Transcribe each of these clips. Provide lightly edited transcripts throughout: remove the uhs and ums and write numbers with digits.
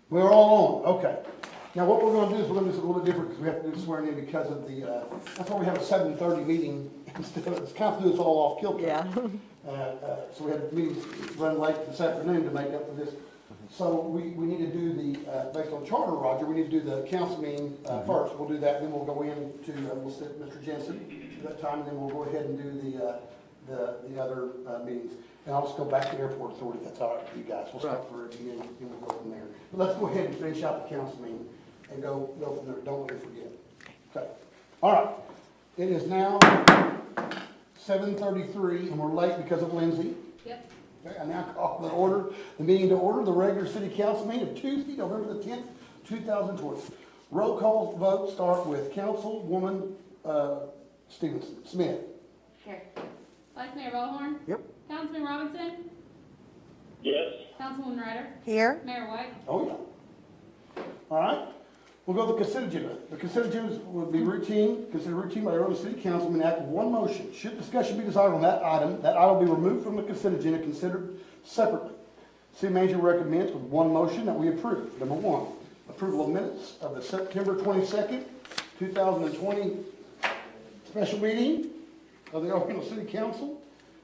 We're all on, okay. Now, what we're gonna do is we're gonna do something a little bit different, because we have to do swearing in because of the, that's why we have a 7:30 meeting, instead of, it's kind of do us all off kilter. Yeah. So we had meetings run late this afternoon to make up for this. So we need to do the, based on charter, Roger, we need to do the council meeting first. We'll do that, then we'll go into, we'll sit Mr. Jensen at that time, and then we'll go ahead and do the other meetings. And I'll just go back to airport authority, if that's all right with you guys. We'll start for review and we'll go from there. But let's go ahead and finish out the council meeting and go from there. Don't let me forget. Okay. All right. It is now 7:33 and we're late because of Lindsay. Yep. Okay, I now call the meeting to order, the regular city council meeting of Tuesday, November the 10th, 2020. Roll call vote start with Councilwoman Stevenson, Smith. Here. Vice Mayor Ballhorn. Yep. Councilman Robinson. Yes. Councilwoman Ryder. Here. Mayor White. Oh, yeah. All right. We'll go to the consent agenda. The consent agenda will be considered routine by the Reno City Council and enact one motion. Should discussion be desired on that item will be removed from the consent agenda, considered separately. City manager recommends with one motion that we approve. Number one, approval of minutes of the September 22nd, 2020 special meeting of the Reno City Council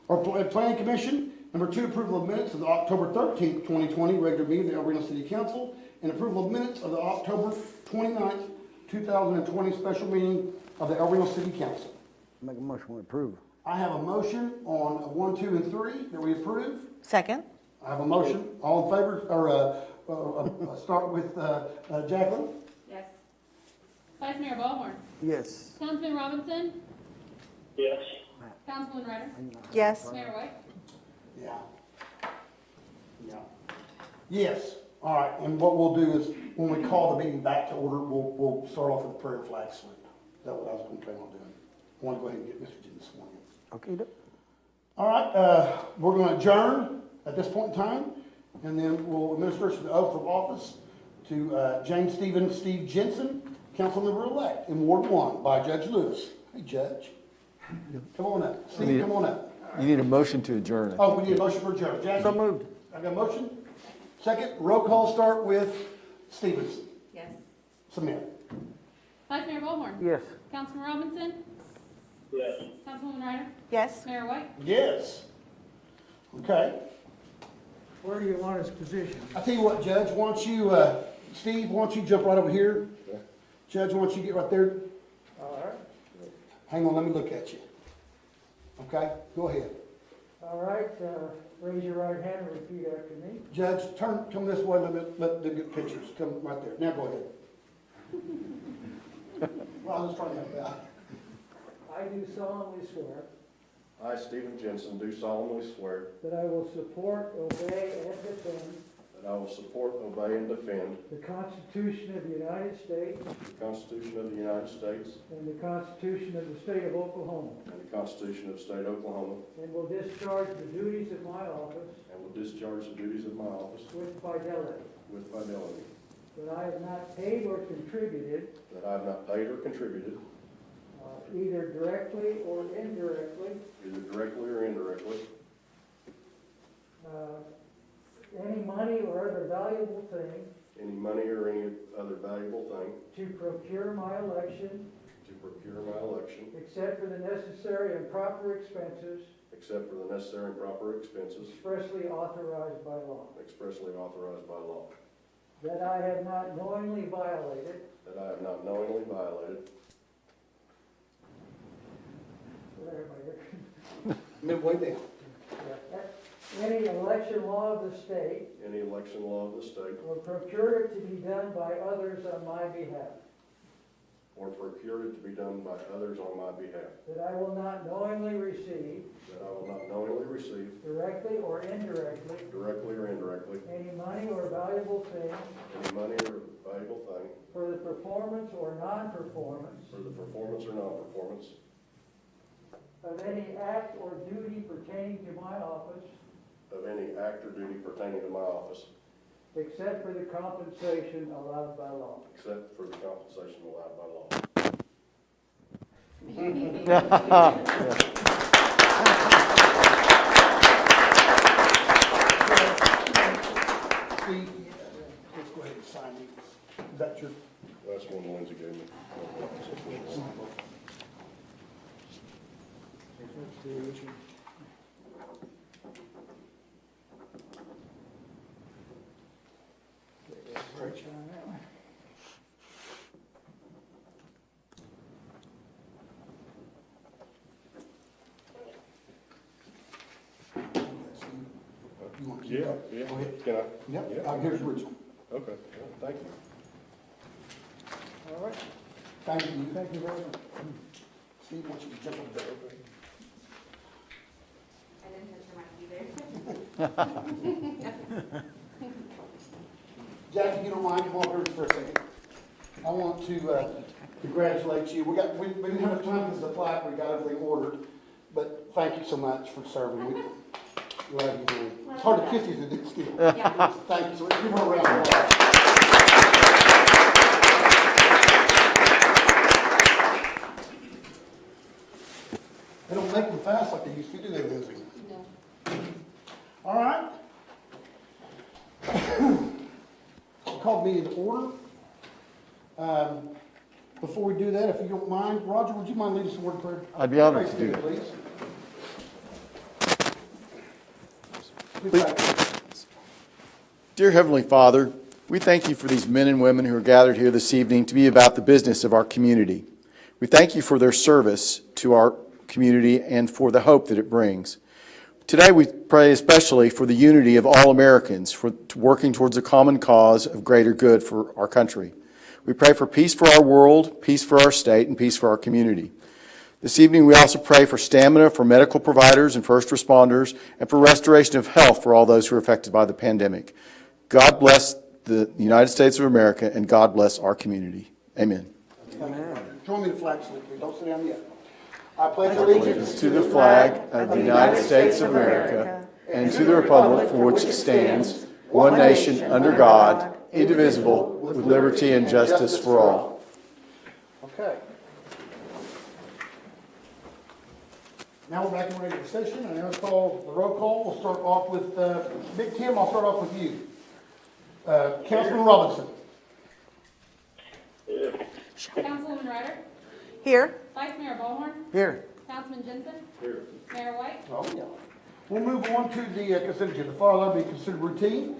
or Planning Commission. Number two, approval of minutes of the October 13th, 2020 regular meeting of the El Reno City Council, and approval of minutes of the October 29th, 2020 special meeting of the El Reno City Council. Make a motion to approve. I have a motion on 1, 2, and 3 that we approve. Second. I have a motion. All in favor, or start with Jacqueline? Yes. Vice Mayor Ballhorn. Yes. Councilman Robinson. Yes. Councilwoman Ryder. Yes. Mayor White. Yeah. Yeah. Yes. All right. And what we'll do is, when we call the meeting back to order, we'll start off with the prayer flag salute. That's what I was going to plan on doing. I want to go ahead and get Mr. Jim sworn in. Okay. All right. We're going to adjourn at this point in time, and then we'll administer the oath of office to James Steve Jensen, council member-elect in Ward 1 by Judge Lewis. Hey, Judge. Come on up. Steve, come on up. You need a motion to adjourn. Oh, we need a motion for adjournment. Jackie? So moved. I got a motion? Second, roll call start with Stevenson. Yes. Smith. Vice Mayor Ballhorn. Yes. Councilman Robinson. Yes. Councilwoman Ryder. Yes. Mayor White. Yes. Okay. Where do you want his position? I tell you what, Judge, why don't you, Steve, why don't you jump right over here? Judge, why don't you get right there? All right, Hang on, let me look at you. Okay, go ahead. all right, raise your right hand and repeat after me. Judge, come this way, let them get pictures. Come right there. Now go ahead. Well, I was just trying to help you out. I do solemnly swear I, Stephen Jensen, do solemnly swear that I will support, obey, and defend that I will support, obey, and defend the Constitution of the United States the Constitution of the United States and the Constitution of the State of Oklahoma, and the Constitution of the State of Oklahoma, and will discharge the duties of my office and will discharge the duties of my office with fidelity, with fidelity, that I have not paid or contributed, that I have not paid or contributed, either directly or indirectly, either directly or indirectly, any money or other valuable thing any money or any other valuable thing to procure my election, to procure my election, except for the necessary and proper expenses except for the necessary and proper expenses expressly authorized by law. expressly authorized by law, That I have not knowingly violated that I have not knowingly violated Midway down. any election law of the state, any election law of the state, or procured it to be done by others on my behalf. or procured it to be done by others on my behalf, That I will not knowingly receive, that I will not knowingly receive, directly or indirectly, directly or indirectly, any money or valuable thing any money or valuable thing for the performance or non-performance for the performance or non-performance of any act or duty pertaining to my office, of any act or duty pertaining to my office, except for the compensation allowed by law. except for the compensation allowed by law. Steve, let's go ahead. sign these. Is that your? That's one Lindsay gave me. You want to keep Yeah, that? yeah. Go ahead. Can I? Yep, Yeah. here's the original. Okay, thank you. All right, Thank you. thank you very much. Steve, why don't you jump over there? I didn't touch your mic either. Jack, if you don't mind, come on over for a second. I want to congratulate you. We didn't have enough time to supply it, we got everything ordered, but thank you so much for serving. We love you, man. It's hard to kiss you to do still. Yeah. Thank you. So let's give her a round of applause. They don't make them fast like they used to do, they Lindsay. No. All right. I'll call the meeting to order. Before we do that, if you don't mind, Roger, would you mind leading us in word of prayer? I'd be honored to Everybody do stand, that. please. Please. Dear Heavenly Father, we thank you for these men and women who are gathered here this evening to be about the business of our community. We thank you for their service to our community and for the hope that it brings. Today we pray especially for the unity of all Americans, for working towards a common cause of greater good for our country. We pray for peace for our world, peace for our state, and peace for our community. This evening we also pray for stamina for medical providers and first responders, and for restoration of health for all those who are affected by the pandemic. God bless the United States of America, and God bless our community. Amen. Join me in the flag salute, please. Don't sit down yet. I pledge allegiance To the flag of the United States of America and to the republic for which it stands, one nation under God, indivisible, with liberty and justice for all. Okay. Now we're back in regular session, and I'm going to call the roll call. We'll start off with, Big Tim, I'll start off with you. Councilman Robinson. Councilwoman Ryder? Here. Vice Mayor Ballhorn? Here. Councilman Jensen? Here. Mayor White? Oh, yeah. We'll move on to the consent agenda. The following will be considered routine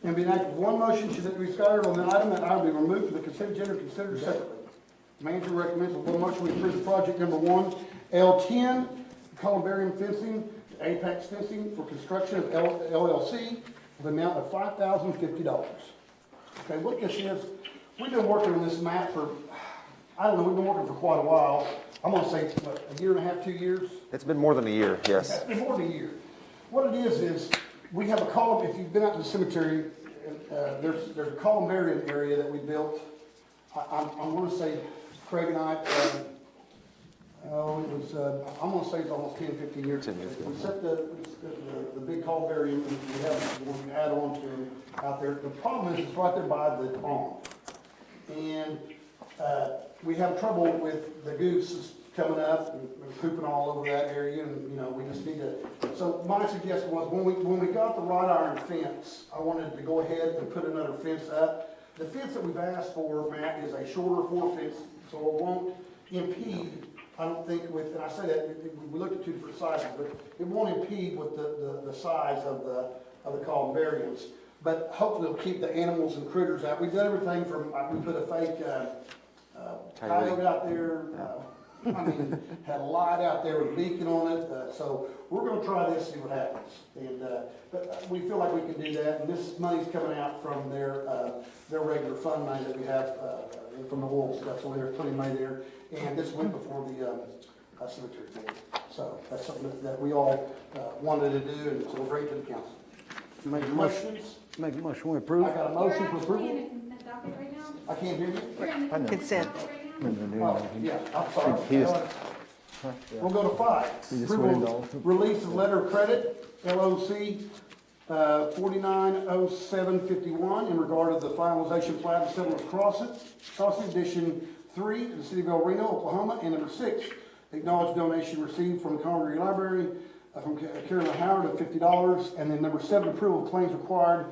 and be enacted one motion should it be decided on the item, that item be removed from the consent agenda and considered separately. Manager recommends that one motion we approve the project number 1, L10, columbarium fencing, to Apex Fencing for construction of LLC with an amount of $5,050. Okay, what this is, we've been working on this map for, I don't know, we've been working for quite a while. I'm gonna say, what, a year and a half, 2 years? It's been more than a year, yes. It's been more than a year. What it is we have a column, if you've been out to the cemetery, there's a columbarium area that we built. I'm gonna say, Craig and I, it was, I'm gonna say it's almost 10, 15 years. 10 years ago. We set the big columbarium, and we have one to add on to out there. The problem is, it's right there by the pond. And, we have trouble with the gooses coming up and pooping all over that area, and, you know, we just need to, so my suggestion was, when we got the wrought iron fence, I wanted to go ahead and put another fence up. The fence that we've asked for, Matt, is a shorter 4 fence, so it won't impede, I don't think with, and I say that, we looked at 2 different sizes, but it won't impede with the size of the columbariums. But hopefully it'll keep the animals and critters out. We've done everything from, we put a fake, coyote out there, I mean, had a light out there with a beacon on it, so we're gonna try this, see what happens. And, but we feel like we can do that, and this money's coming out from their regular fund money that we have, from the wolves, so there's plenty of money there. And this went before the cemetery board. So that's something that we all, wanted to do, and so we're grateful to the council. Make a motion. Questions? Make a motion we approve. I got a motion for You're actually approval. in the consent docket right now. I can't hear you. You're in the Consent. docket right now. Oh, yeah, I'm sorry. He is- We'll go to 5. We just Approval waited all- Release of letter of credit, LOC 490751, in regard to the finalization plat of Settlers Crossing Edition 3 in the city of El Reno, Oklahoma. And number 6, acknowledge donation received from the Congaree Library from Carolyn Howard of $50. And then number 7, approval of claims required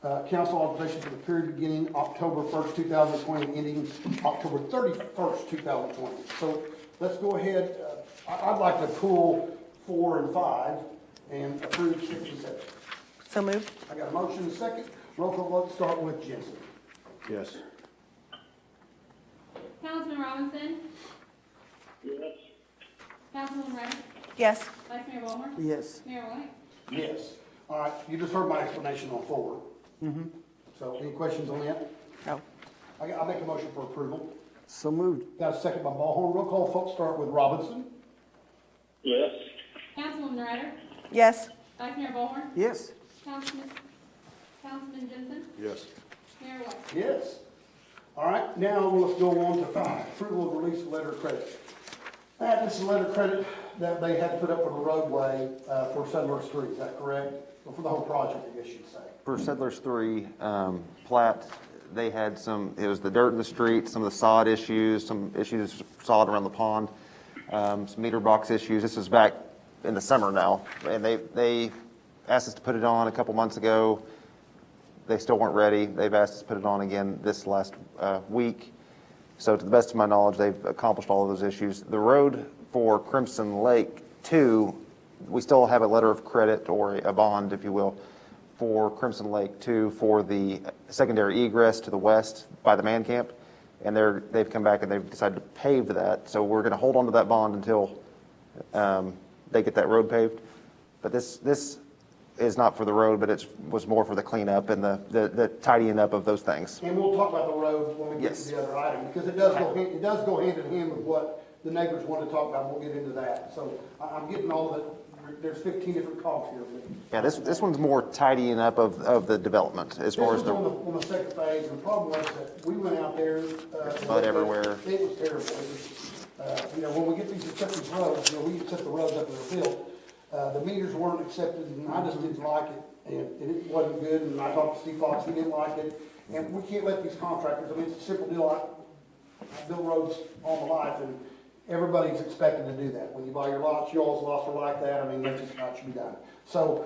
Council authorization for the period beginning October 1st, 2020, and ending October 31st, 2020. So let's go ahead. I'd like to pull 4 and 5 and approve 6 and 7. So moved. I got a motion and a second. Roll call vote, start with Jensen. Yes. Councilman Robinson? Yes. Councilwoman Ryder? Yes. Vice Mayor Ballhorn? Yes. Mayor White? Yes. All right, you just heard my explanation on 4. So any questions on that? No. I'll make a motion for approval. So moved. Got a second by Ballhorn. Roll call vote, start with Robinson. Yes. Councilwoman Ryder? Yes. Vice Mayor Ballhorn? Yes. Councilman Jensen? Yes. Mayor White? Yes. All right, now let's go on to 5, approval of release of letter of credit. This is a letter of credit that they had to put up for the roadway for Settler Street, is that correct? Or for the whole project, I guess you'd say. For Settlers 3, plat, they had it was the dirt in the street, some of the sod issues, some issues sod around the pond, some meter box issues. This is back in the summer now, and they asked us to put it on a couple months ago. They still weren't ready. They've asked us to put it on again this last week. So to the best of my knowledge, they've accomplished all of those issues. The road for Crimson Lake 2, we still have a letter of credit or a bond, if you will, for Crimson Lake 2 for the secondary egress to the west by the man camp. And they've come back and they've decided to pave that. So we're going to hold on to that bond until they get that road paved. But this is not for the road, but it was more for the cleanup and the tidying up of those things. And we'll talk about the road when we get Yes. to the other item, because it does go hand in hand with what the neighbors want to talk about. We'll get into that. So I'm getting all of it. There's 15 different calls here. Yeah, this one's more tidying up of the development as far as This the. was on the second phase, and the problem was that we went out there. Mud everywhere. It was terrible. When we get these acceptance roads, we accept the roads up that are built. The meters weren't accepted, and I just didn't like it, and it wasn't good, and I talked to Steve Fox, he didn't like it. And we can't let these contractors, it's a simple deal, I built roads all my life, and everybody's expected to do that. When you buy your lots, y'all's lots are like that, that's just how it should be done. So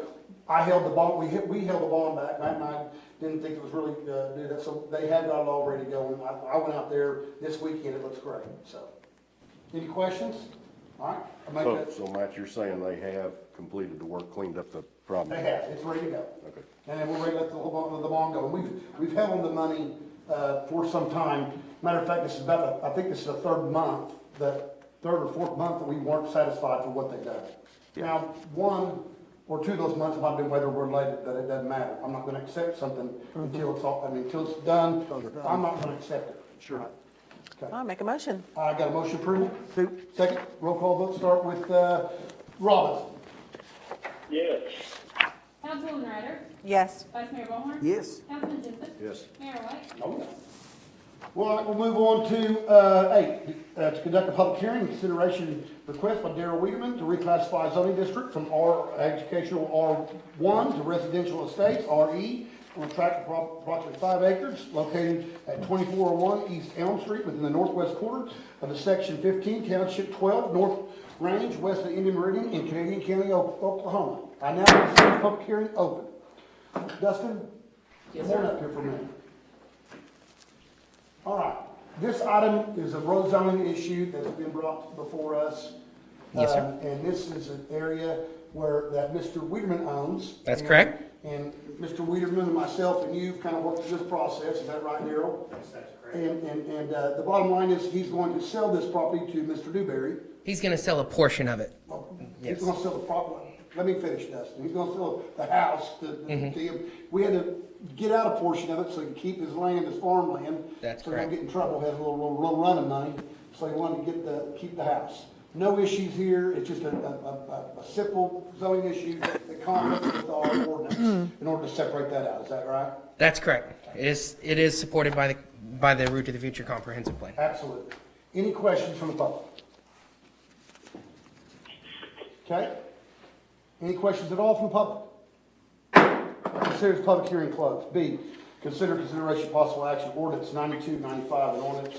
I held the bond, we held the bond back, Matt and I didn't think it was really, do that, so they had got it all ready to go, and I went out there this weekend, it looks great, so. Any questions? All right, I'll make that. So Matt, you're saying they have completed the work, cleaned up the problem? They have, it's ready to go. Okay. And then we're ready to let the bond go. And we've held on the money for some time. Matter of fact, this is I think this is the third or fourth month that we weren't satisfied for what they've done. Now, 1 or 2 of those months might have been weather related, but it doesn't matter. I'm not gonna accept something until until it's done. I'm not gonna accept it. Sure. Okay. I'll make a motion. I got a motion approval. Second, roll call vote, start with Robinson. Yes. Councilwoman Ryder? Yes. Vice Mayor Ballhorn? Yes. Councilman Jensen? Yes. Mayor White? Oh, yeah. Well, all right, we'll move on to 8, to conduct a public hearing and consideration request by Darrell Wiedemann to reclassify zoning district from educational R1 to residential estates, RE, on a tract of approximately 5 acres located at 2401 East Elm Street within the northwest quarter of the Section 15, Township 12, North Range, west of Indian Meridian in Canadian County, Oklahoma. I now consider the public hearing open. Dustin, come on up here for a minute. All right, this item is a road zoning issue that's been brought before us. Yes, sir. And this is an area that Mr. Wiedemann owns. That's correct. And Mr. Wiedemann and myself and you kind of worked through this process, is that right, Darrell? Yes, that's correct. And the bottom line is he's going to sell this property to Mr. Dewberry. He's going to sell a portion of it. He's Yes. gonna sell the property, let me finish, Dustin, he's gonna sell the house to him. We had to get out a portion of it so he could keep his land as farmland. That's So he don't correct. get in trouble, has a little running money, so he wanted to keep the house. No issues here, it's just a simple zoning issue that conflicts with our ordinance in order to separate that out, is that right? That's correct. It is supported by the Route to the Future Comprehensive Plan. Absolutely. Any questions from the public? Okay? Any questions at all from the public? Consider this public hearing closed. B, consider consideration possible action ordinance 9295, an ordinance.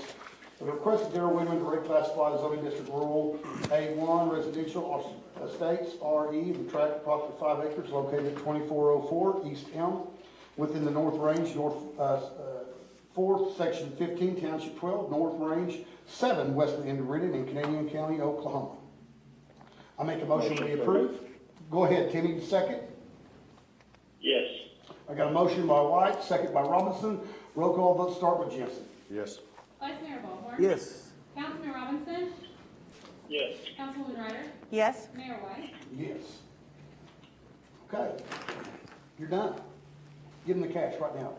The request of Darrell Wiedemann to reclassify the zoning district rural A1 residential estates, RE, the tract approximately 5 acres located at 2404 East Elm within the North Range, 4th, Section 15, Township 12, North Range 7, west of the end of Reno in Canadian County, Oklahoma. I make a motion to approve. Go ahead, Timmy, second. Yes. I got a motion by White, second by Robinson. Roll call vote start with Jensen. Yes. Vice Mayor Ballhorn. Yes. Councilman Robinson. Yes. Councilwoman Ryder. Yes. Mayor White. Yes. Okay, you're done. Give him the cash right now.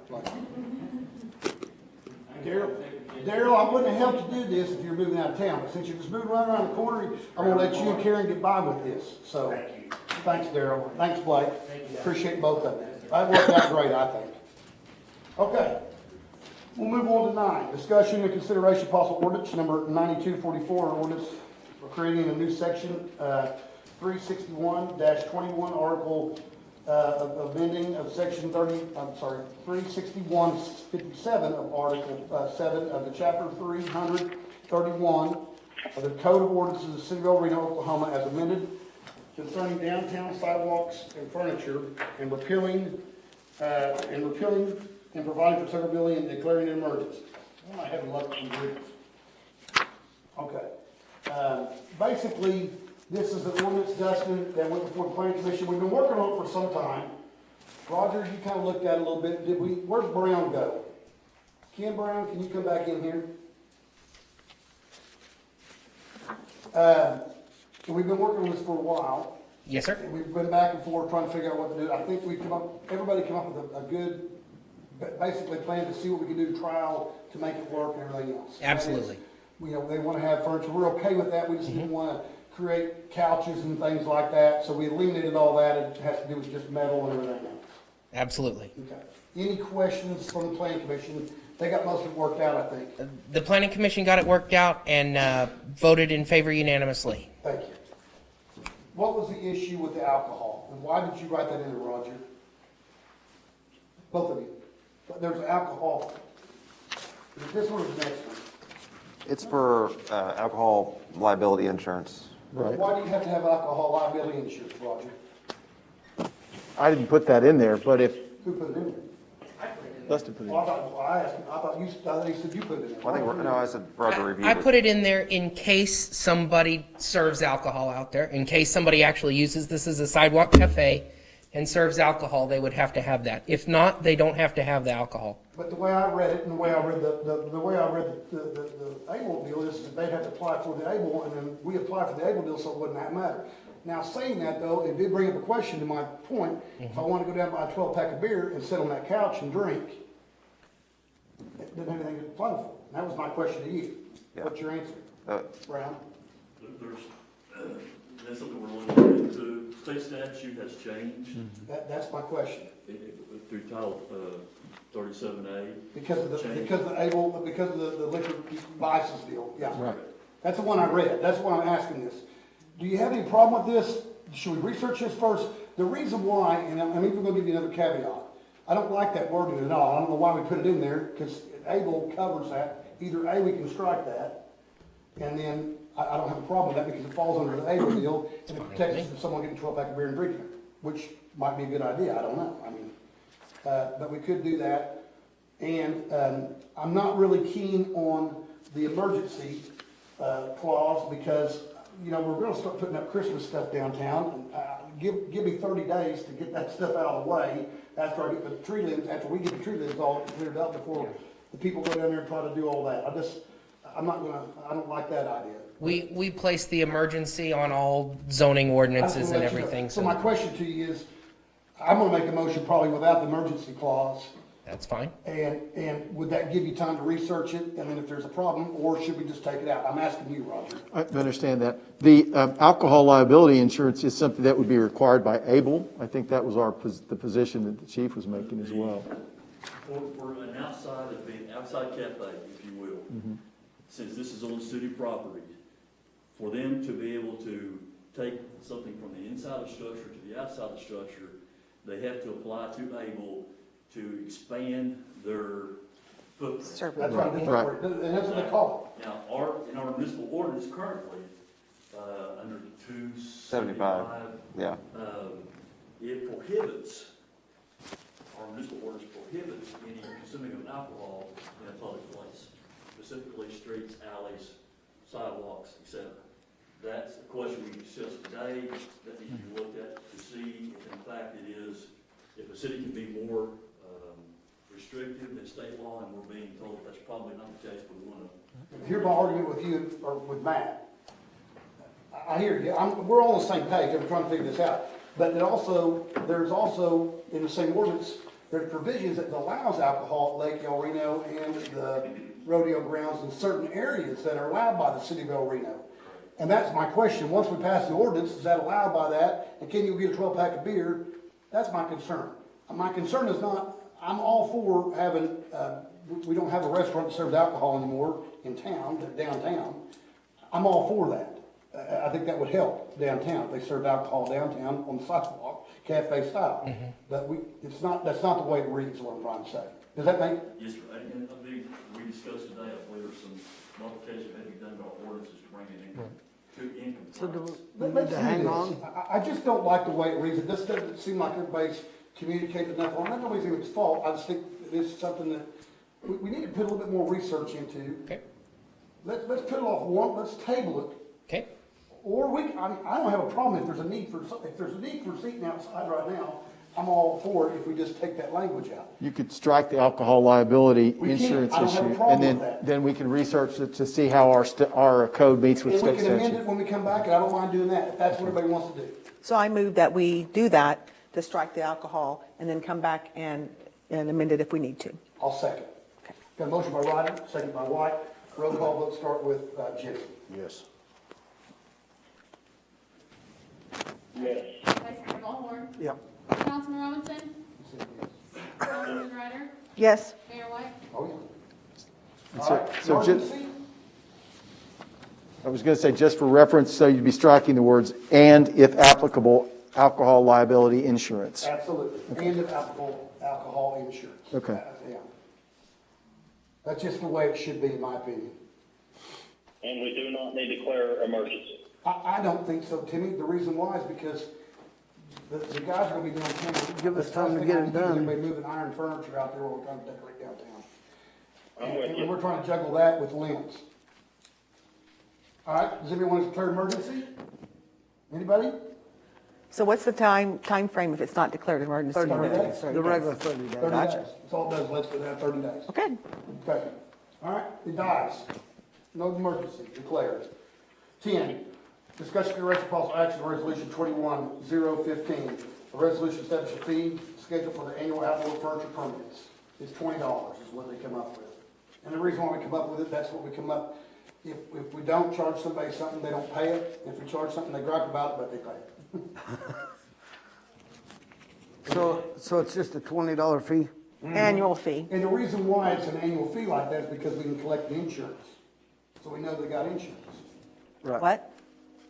Daryl, I wouldn't have helped you do this if you were moving out of town, but since you're just moving right around the corner, I'm gonna let you and Karen get by with this, so. Thanks, Daryl. Thanks, Blake. Appreciate both of you. That worked out great, I think. Okay. We'll move on to 9. Discussion and consideration of possible ordinance number 9244, ordinance for creating a new section, 361-21, article, amending of section 361-57 of article 7 of the chapter 331 of the Code of Ordinances of the City of El Reno, Oklahoma, as amended, concerning downtown sidewalks and furniture, and repealing and providing for severability and declaring an emergency. Well, I haven't looked through this. Okay. Basically, this is an ordinance, Dustin, that went before the planning commission. We've been working on it for some time. Roger, you kind of looked at it a little bit. Where's Brown go? Ken Brown, can you come back in here? We've been working on this for a while. Yes, sir. We've been back and forth trying to figure out what to do. I think everybody come up with a good, basically plan to see what we can do to trial to make it work and everything else. Absolutely. They want to have furniture. We're okay with that. We just didn't want to create couches and things like that. So we eliminated all that. It has to do with just metal and everything else. Absolutely. Okay. Any questions from the planning commission? They got most of it worked out, I think. The planning commission got it worked out and voted in favor unanimously. Thank you. What was the issue with the alcohol? And why did you write that in, Roger? Both of you. There's alcohol. Is it this one or the next one? It's for alcohol liability insurance. Right. Why do you have to have alcohol liability insurance, Roger? I didn't put that in there, but if Who put it in there? Dustin put it in. Well, I asked him, I thought you said you put it in there. Well, I said Roger reviewed I it. put it in there in case somebody serves alcohol out there, in case somebody actually uses this as a sidewalk cafe and serves alcohol, they would have to have that. If not, they don't have to have the alcohol. But the way I read it and the way I read the ABLE deal is that they'd have to apply for the ABLE and then we apply for the ABLE deal, so it wouldn't that matter. Now, saying that though, it did bring up a question to my point. If I want to go down and buy a 12-pack of beer and sit on that couch and drink, it didn't have anything to apply for. And that was my question to you. Yeah. What's your answer, Brown? That's something we're looking into. State statute has changed That's my question. through Title 37A. Because of the liquor license deal, yeah. Right. That's the one I read, that's why I'm asking this. Do you have any problem with this? Should we research this first? The reason why, and I'm even gonna give you another caveat, I don't like that wording at all, I don't know why we put it in there, because ABLE covers that. Either A, we can strike that, and then I don't have a problem with that because it falls under the ABLE deal, and it protects us from someone getting 12-pack of beer and drinking it, which might be a good idea, I don't know, I mean, but we could do that. And I'm not really keen on the emergency clause because, we're gonna start putting up Christmas stuff downtown. And give me 30 days to get that stuff out of the way after I get the tree limbs, after we get the tree limbs all cleared up before the people go down there and try to do all that. I don't like that idea. We place the emergency on all zoning ordinances and everything, So my question to you is, I'm gonna make a motion probably without the emergency clause. that's fine. And would that give you time to research it, and then if there's a problem, or should we just take it out? I'm asking you, Roger. I understand that. The alcohol liability insurance is something that would be required by ABLE. I think that was the position that the chief was making as well. For an outside cafe, if you will, since this is on city property, for them to be able to take something from the inside of the structure to the outside of the structure, they have to apply to ABLE to expand their footprint. That's what I did, Right. and that's what they call Now, in our municipal ordinance currently, under 275, Yeah. it prohibits our municipal ordinance prohibits any consuming of alcohol in a public place, specifically streets, alleys, sidewalks, etc. That's the question we discussed today, that needs to be looked at to see if in fact it is, if a city can be more restrictive than state law, and we're being told that's probably not the case, but we want to. Here's my argument with you, or with Matt. I hear you, we're all on the same page, I'm trying to figure this out. But there's also, in the same ordinance, there's provisions that allows alcohol at Lake El Reno and the rodeo grounds in certain areas that are allowed by the city of El Reno. And that's my question, once we pass the ordinance, is that allowed by that? And can you get a 12-pack of beer? That's my concern. My concern is not, I'm all for having, we don't have a restaurant that serves alcohol anymore in town, downtown. I'm all for that. I think that would help downtown, if they serve alcohol downtown on the sidewalk, cafe style. But that's not the way it reads, is what I'm trying to say. Does that make? Yes, sir. And I think we discussed today, I believe there's some modifications that have been done to our ordinances to bring it in compliance. So do Let's we need do to hang this. on? I just don't like the way it reads. It just doesn't seem like everybody's communicated enough on it. Not nobody's it's fault. I just think it is something that we need to put a little bit more research into. Okay. Let's put it off one, let's table it. Okay. Or I don't have a problem if there's a need for seating outside right now. I'm all for it if we just take that language out. You could strike the alcohol liability We can. insurance I don't have a issue, problem and with that. then we can research it to see how our code meets with And we state can amend statute. it when we come back, and I don't mind doing that, if that's what everybody wants to do. So I move that we do that, to strike the alcohol, and then come back and amend it if we need to. I'll second. Okay. Got a motion by Ryder, second by White. Roll call vote start with Jensen. Yes. Yes. Vice Mayor Ballhorn. Yep. Councilman Robinson. Councilwoman Ryder. Yes? Mayor White. Oh, yeah. And All so- right, so ju- emergency? I was going to say, just for reference, so you'd be striking the words, "and if applicable, alcohol liability insurance." Absolutely, and if alcohol insurance. Okay. Yeah. That's just the way it should be, in my opinion. And we do not need to declare emergency. I don't think so, Timmy. The reason why is because the guys are gonna be doing. Give us time to get it done. Everybody moving iron furniture out there while we're trying to decorate downtown. I'm with And you. we're trying to juggle that with limbs. All right, does anybody want to declare emergency? Anybody? So what's the time frame if it's not declared emergency? 30 days. 30 The days. regular 30 days. 30 Gotcha. days. That's all it does, let's do that, 30 days. Okay. Okay, all right, it dies. No emergency declared. 10, discussion consideration possible action on resolution 21-015. A resolution establishing a fee schedule for the annual outdoor furniture permits. It's $20 is what they come up with. And the reason why we come up with it, that's what we come up. If we don't charge somebody something, they don't pay it. If we charge something, they gripe about it, but they pay it. So it's just a $20 fee? Annual fee. And the reason why it's an annual fee like that is because we can collect the insurance. So we know they got insurance. Right. What?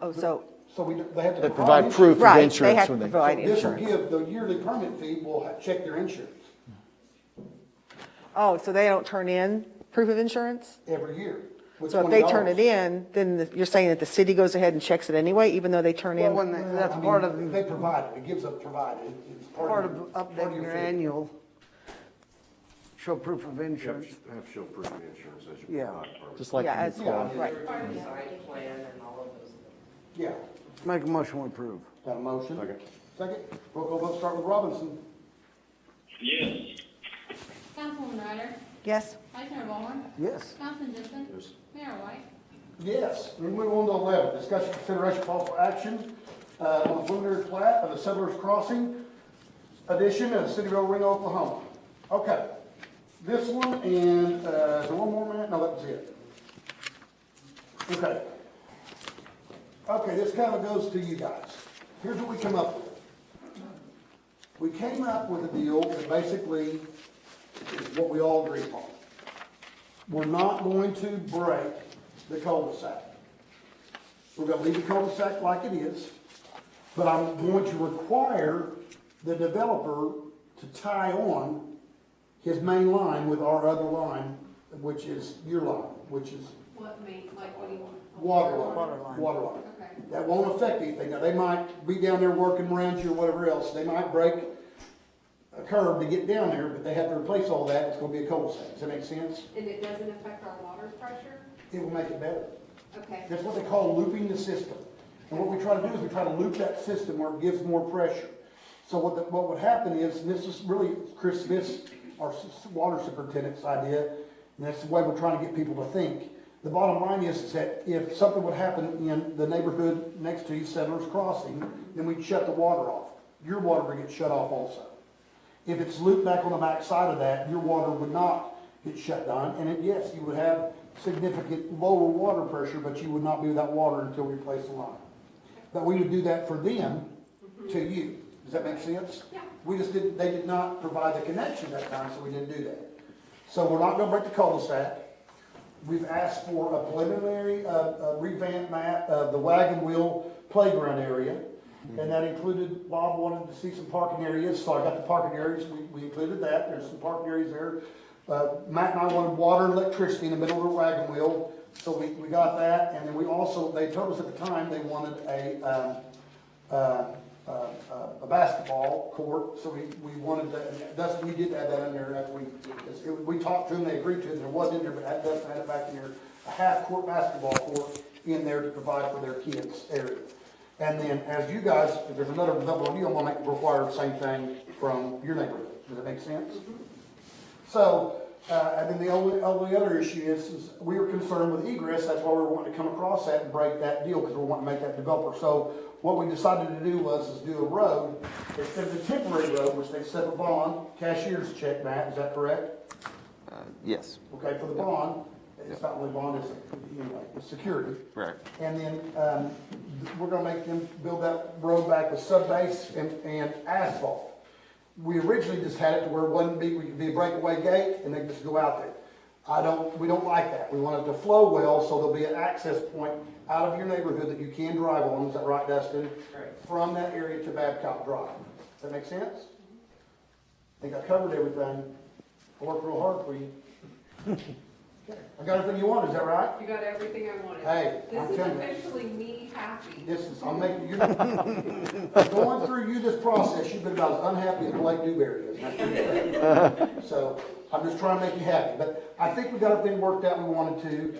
Oh, so, So they have to They provide proof of right, they insurance have to when they. provide This will insurance. give, the yearly permit fee will check their insurance Oh, so they don't turn in proof of insurance? every year. with So if they turn $20. it in, then you're saying that the city goes ahead and checks it anyway, even though they turn Well, in? when Well, that's I mean, part of, They provide it, it gives a provided, it's part of your updating your fee. annual, show proof of You have insurance. to have to show proof of insurance as you Yeah. provide permits. Just like. Yeah, you as, would- right. Part of the Site plan and all of those things. Yeah, Make a motion to approve. got a motion? Second. Second, roll call vote start with Robinson. Yes. Councilwoman Ryder. Yes? Vice Mayor Ballhorn. Yes. Councilman Jensen. Yes. Mayor White. Yes, we move on to 11, discussion consideration possible action on the preliminary plat of the Settlers Crossing addition of the city of El Reno, Oklahoma. Okay, this one and, is there one more, Matt? No, that was it. Okay. Okay, this kind of goes to you guys. Here's what we come up with. We came up with a deal that basically is what we all agree upon. We're not going to break the cul-de-sac. We're gonna leave the cul-de-sac like it is, but I'm going to require the developer to tie on his main line with our other line, which is your line, which is What what do you want? water line. Water line. Water line. Okay. That won't affect anything. Now, they might be down there working around you or whatever else. They might break a curb to get down there, but they have to replace all that, it's gonna be a cul-de-sac. Does that make sense? And it doesn't affect our water pressure? It will make it better. Okay. That's what they call looping the system. And what we try to do is we try to loop that system where it gives more pressure. So what would happen is, and this is really Chris Smith's, our water superintendent's idea, and that's the way we're trying to get people to think. The bottom line is that if something would happen in the neighborhood next to you, Settlers Crossing, then we'd shut the water off. Your water would get shut off also. If it's looped back on the back side of that, your water would not get shut down, and yes, you would have significant lower water pressure, but you would not be without water until we replace the line. But we would do that for them to you. Does that make sense? Yeah. We just didn't, they did not provide the connection that time, so we didn't do that. So we're not gonna break the cul-de-sac. We've asked for a preliminary, revamp map of the wagon wheel playground area. And that included, Bob wanted to see some parking areas, so I got the parking areas, we included that, there's some parking areas there. Matt and I wanted water and electricity in the middle of the wagon wheel, so we got that, and then we also, they told us at the time they wanted a basketball court, so we wanted that, Dustin, we did add that in there after we talked to them, they agreed to it, there was in there, but Dustin had it back in there, a half-court basketball court in there to provide for their kids' area. And then, as you guys, if there's another double deal, I'm gonna require the same thing from your neighborhood. Does that make sense? So, and then the only other issue is we were concerned with egress. That's why we were wanting to come across that and break that deal, because we want to make that developer. So, what we decided to do was do a road instead of the temporary road, which they set a bond, cashier's check, Matt. Is that correct? Yes. Okay, for the bond. It's not really bond, it's, anyway, it's security. Right. And then, we're gonna make them build that road back with subbase and asphalt. We originally just had it to where it wouldn't be, we could be a breakaway gate and they just go out there. We don't like that. We want it to flow well, so there'll be an access point out of your neighborhood that you can drive on. Is that right, Dustin? Right. From that area to Babcock Drive. Does that make sense? I think I covered everything. I worked real hard for you. I got everything you want, is that right? You got everything I wanted. Hey, I'm This is telling you. officially me happy. This is, I'm making you, going through you this process, you've been about as unhappy as Blake Dewberry is. So, I'm just trying to make you happy, but I think we got everything worked out we wanted to.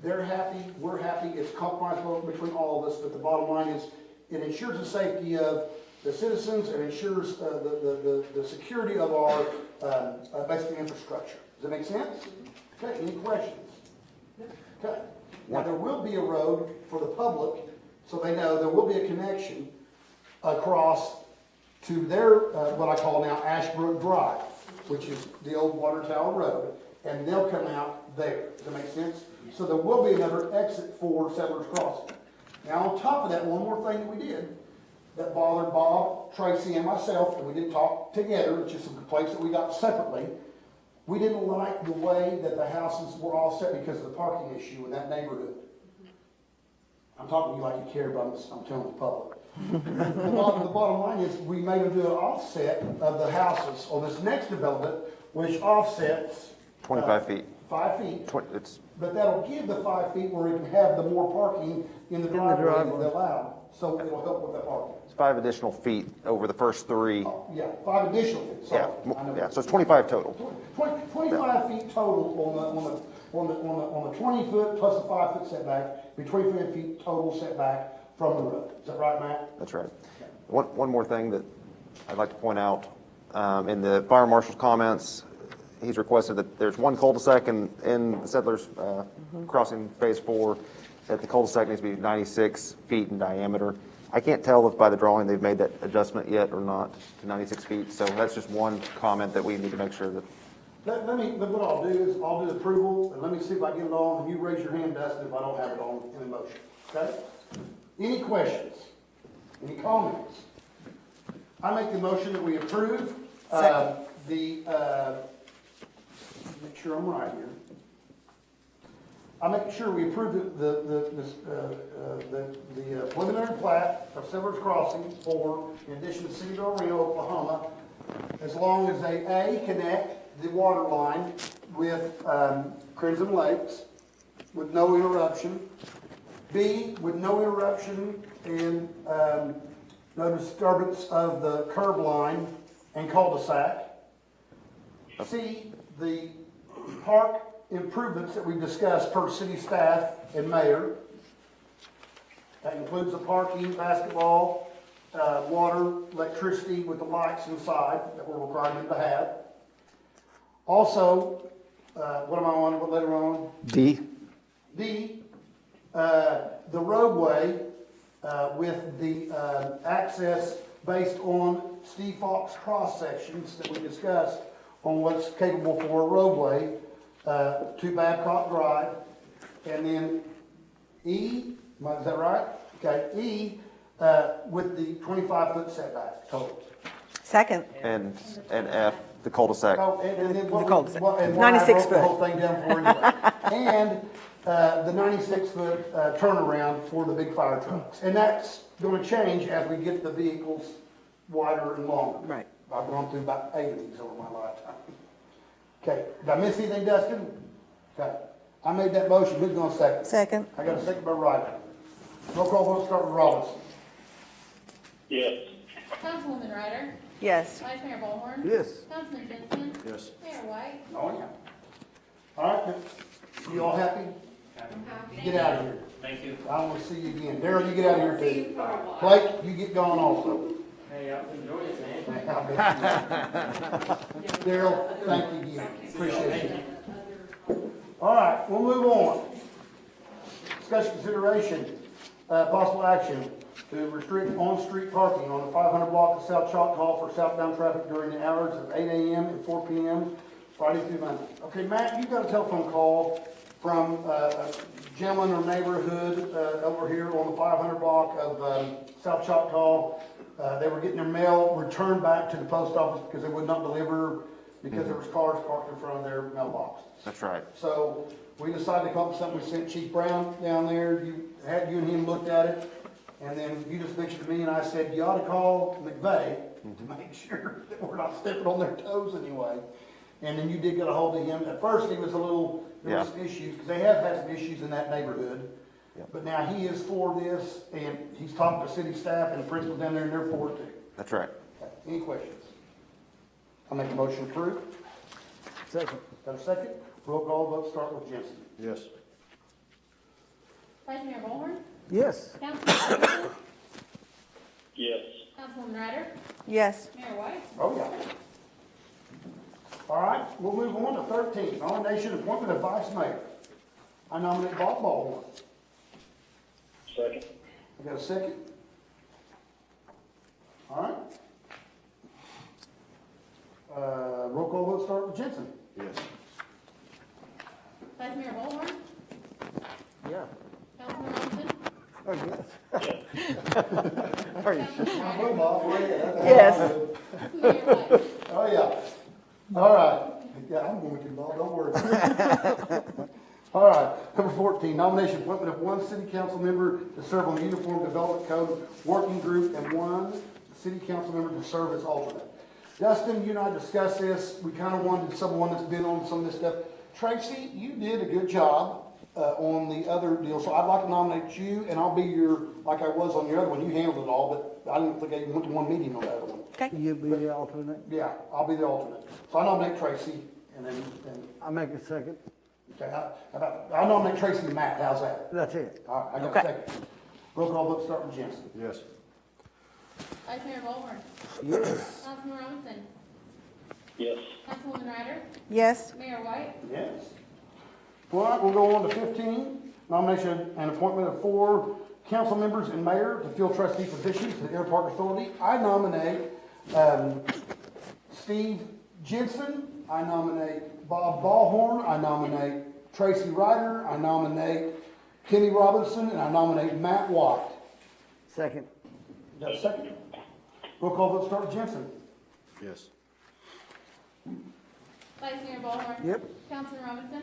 They're happy, we're happy, it's compromise between all of us, but the bottom line is, it ensures the safety of the citizens and ensures, the security of our, basic infrastructure. Does that make sense? Okay, any questions? Okay. Now, there will be a road for the public, so they know there will be a connection across to their, what I call now Ashbrook Drive, which is the old Water Tower Road, and they'll come out there. Does that make sense? So there will be another exit for Settlers Crossing. Now, on top of that, one more thing that we did that bothered Bob, Tracy, and myself, and we didn't talk together, which is some complaints that we got separately. We didn't like the way that the houses were all set because of the parking issue in that neighborhood. I'm talking to you like you care, but I'm telling the public. The bottom line is we made them do an offset of the houses on this next development, which offsets 25 feet. 5 feet. It's But that'll give the 5 feet where you can have the more parking in the driveway that they allow. So it'll help with the parking. 5 additional feet over the first 3. Yeah, 5 additional feet, sorry. Yeah, I know. yeah, so it's 25 total. 25 feet total on the 20 foot plus a 5 foot setback, be 25 feet total setback from the road. Is that right, Matt? That's right. One more thing that I'd like to point out, in the fire marshal's comments, he's requested that there's one cul-de-sac in the Settlers Crossing Phase 4, that the cul-de-sac needs to be 96 feet in diameter. I can't tell if by the drawing they've made that adjustment yet or not to 96 feet, so that's just one comment that we need to make sure that. What I'll do is, I'll do the approval, and let me see if I get it on, and you raise your hand, Dustin, if I don't have it on in the motion, okay? Any questions? Any comments? I make the motion that we approve, make sure I'm right here. I make sure we approve the preliminary plat of Settlers Crossing for, in addition to City of Reno, Oklahoma, as long as they, A, connect the water line with Crimson Lakes with no interruption, B, with no interruption and no disturbance of the curb line and cul-de-sac. C, the park improvements that we've discussed per city staff and mayor. That includes the parking, basketball, water, electricity with the lights inside that we're requiring them to have. Also, what am I on, what letter am I on? D. D, the roadway with the access based on Steve Fox cross sections that we discussed on what's capable for a roadway to Babcock Drive. And then E, is that right? Okay, E with the 25-foot setback total. Second. And F, the cul-de-sac. Oh, and then what, The cul-de-sac. and what I 96 broke the whole thing down for anyway. And the 96-foot turnaround for the big fire trucks. And that's gonna change as we get the vehicles wider and longer. Right. I've gone through about 8 of these over my lifetime. Okay, did I miss anything, Dustin? Okay, I made that motion, who's gonna second? Second. I got a second by Ryder. Roll call vote, start with Robinson. Yes. Councilwoman Ryder? Yes. Vice Mayor Ballhorn? Yes. Councilman Jensen? Yes. Mayor White? Oh, yeah. All right, you all happy? I'm happy. Get out of here. Thank you. I don't wanna see you again. Darryl, you get out of here See you too. for a while. Blake, you get gone also. Hey, I've enjoyed it, man. Darryl, thank you, appreciate it. All right, we'll move on. Discussion consideration, possible action to restrict on-street parking on the 500 block of South Choctaw for southbound traffic during the hours of 8 a.m. and 4 p.m. Friday through Monday. Okay, Matt, you got a telephone call from a gentleman or neighborhood over here on the 500 block of South Choctaw. They were getting their mail returned back to the post office because they would not deliver because there was cars parked in front of their mailbox. That's right. So we decided to come up with something. We sent Chief Brown down there. You and him looked at it. And then you just mentioned to me and I said, you ought to call McVeigh to make sure that we're not stepping on their toes anyway. And then you did get a hold of him. At first he was a little, there was some issues because they have had some issues in that neighborhood. But now he is for this and he's talking to city staff and the principal down there and they're for it too. That's right. Okay. Any questions? I'll make a motion to approve. Second. Got a second? Roll call vote start with Jensen. Yes. Vice Mayor Ballhorn? Yes. Councilman Jensen? Yes. Councilwoman Ryder? Yes. Mayor White? Oh, yeah. All right, we'll move on to 13, nomination appointment of vice mayor. I nominate Bob Ballhorn. Second. I got a second? All right. Roll call vote start with Jensen. Yes. Vice Mayor Ballhorn? Yeah. Councilman Robinson? Oh, yes. Councilman Ryder? Bob, Yes. Mayor White? Oh, yeah. All right. Yeah, I'm going to, Bob, don't worry. All right, number 14, nomination appointment of one city council member to serve on the Uniform Development Code Working Group and one city council member to serve as alternate. Dustin, you and I discussed this. We kind of wanted someone that's been on some of this stuff. Tracy, you did a good job on the other deal, so I'd like to nominate you, and I'll be your, like I was on your other one. You handled it all, but I didn't think I even went to one meeting on the other one. Okay. You'll be the alternate. Yeah, I'll be the alternate. So I nominate Tracy, and then, I make a second. okay, I nominate Tracy and Matt. How's that? That's it. All right, I got Okay. a second. Roll call vote start with Jensen. Yes. Vice Mayor Ballhorn? Yes. Councilman Robinson? Yes. Councilwoman Ryder? Yes. Mayor White? Yes. All right, we'll go on to 15, nomination and appointment of 4 council members and mayor to fill trustee positions to the Air Park Authority. I nominate Steve Jensen, I nominate Bob Ballhorn, I nominate Tracy Ryder, I nominate Kenny Robinson, and I nominate Matt White. Second. Got a second? Roll call vote start with Jensen. Yes. Vice Mayor Ballhorn? Yep. Councilman Robinson?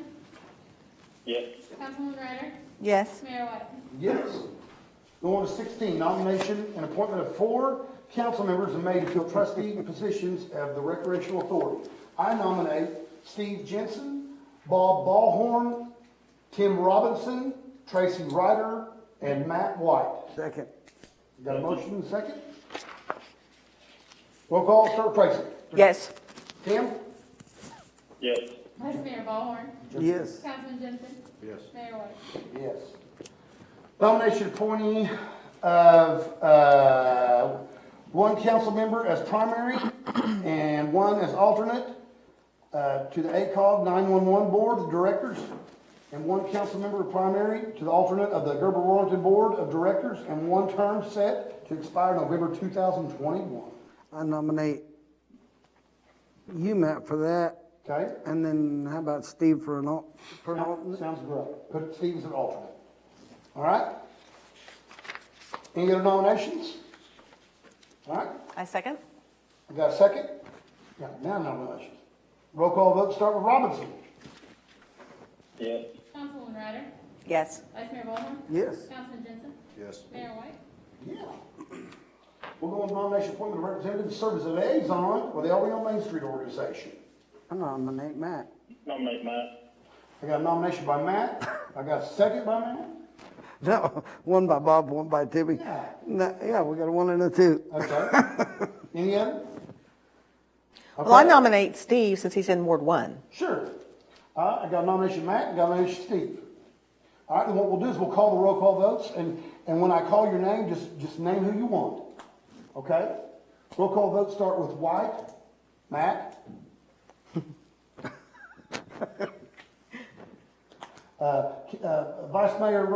Yes. Councilwoman Ryder? Yes. Mayor White? Yes. Go on to 16, nomination and appointment of 4 council members and made to fill trustee positions of the Recreational Authority. I nominate Steve Jensen, Bob Ballhorn, Tim Robinson, Tracy Ryder, and Matt White. Second. Got a motion and a second? Roll call, start with Tracy. Yes. Tim? Yes. Vice Mayor Ballhorn. Yes. Councilman Jensen. Yes. Mayor White. Yes. Nomination appointee of one council member as primary and one as alternate to the ACOG 911 Board of Directors, and one council member primary to the alternate of the Gerber-Warrington Board of Directors, and one term set to expire November 2021. I nominate you, Matt, for that. Okay? And then how about Steve for an alternate? Sounds great. Put Steve as an alternate. All right? Any other nominations? All right? I second. I got a second? Got now nominations. Roll call vote, start with Robinson. Yes. Councilwoman Ryder. Yes. Vice Mayor Ballhorn. Yes. Councilman Jensen. Yes. Mayor White. Yeah. We'll go on to nomination appointment of representative to serve as a liaison for the El Reno Main Street Organization. I nominate Matt. Nominate Matt. I got a nomination by Matt. I got a second by Matt. No, one by Bob, one by Timmy. Yeah. No, yeah, we got a one and a two. Okay. Any other? Well, I Okay. nominate Steve since he's in Ward 1. Sure. I got a nomination Matt, I got a nomination Steve. All right, and what we'll do is we'll call the roll call votes, and when I call your name, just name who you want. Okay? Roll call votes start with White, Matt. Vice Mayor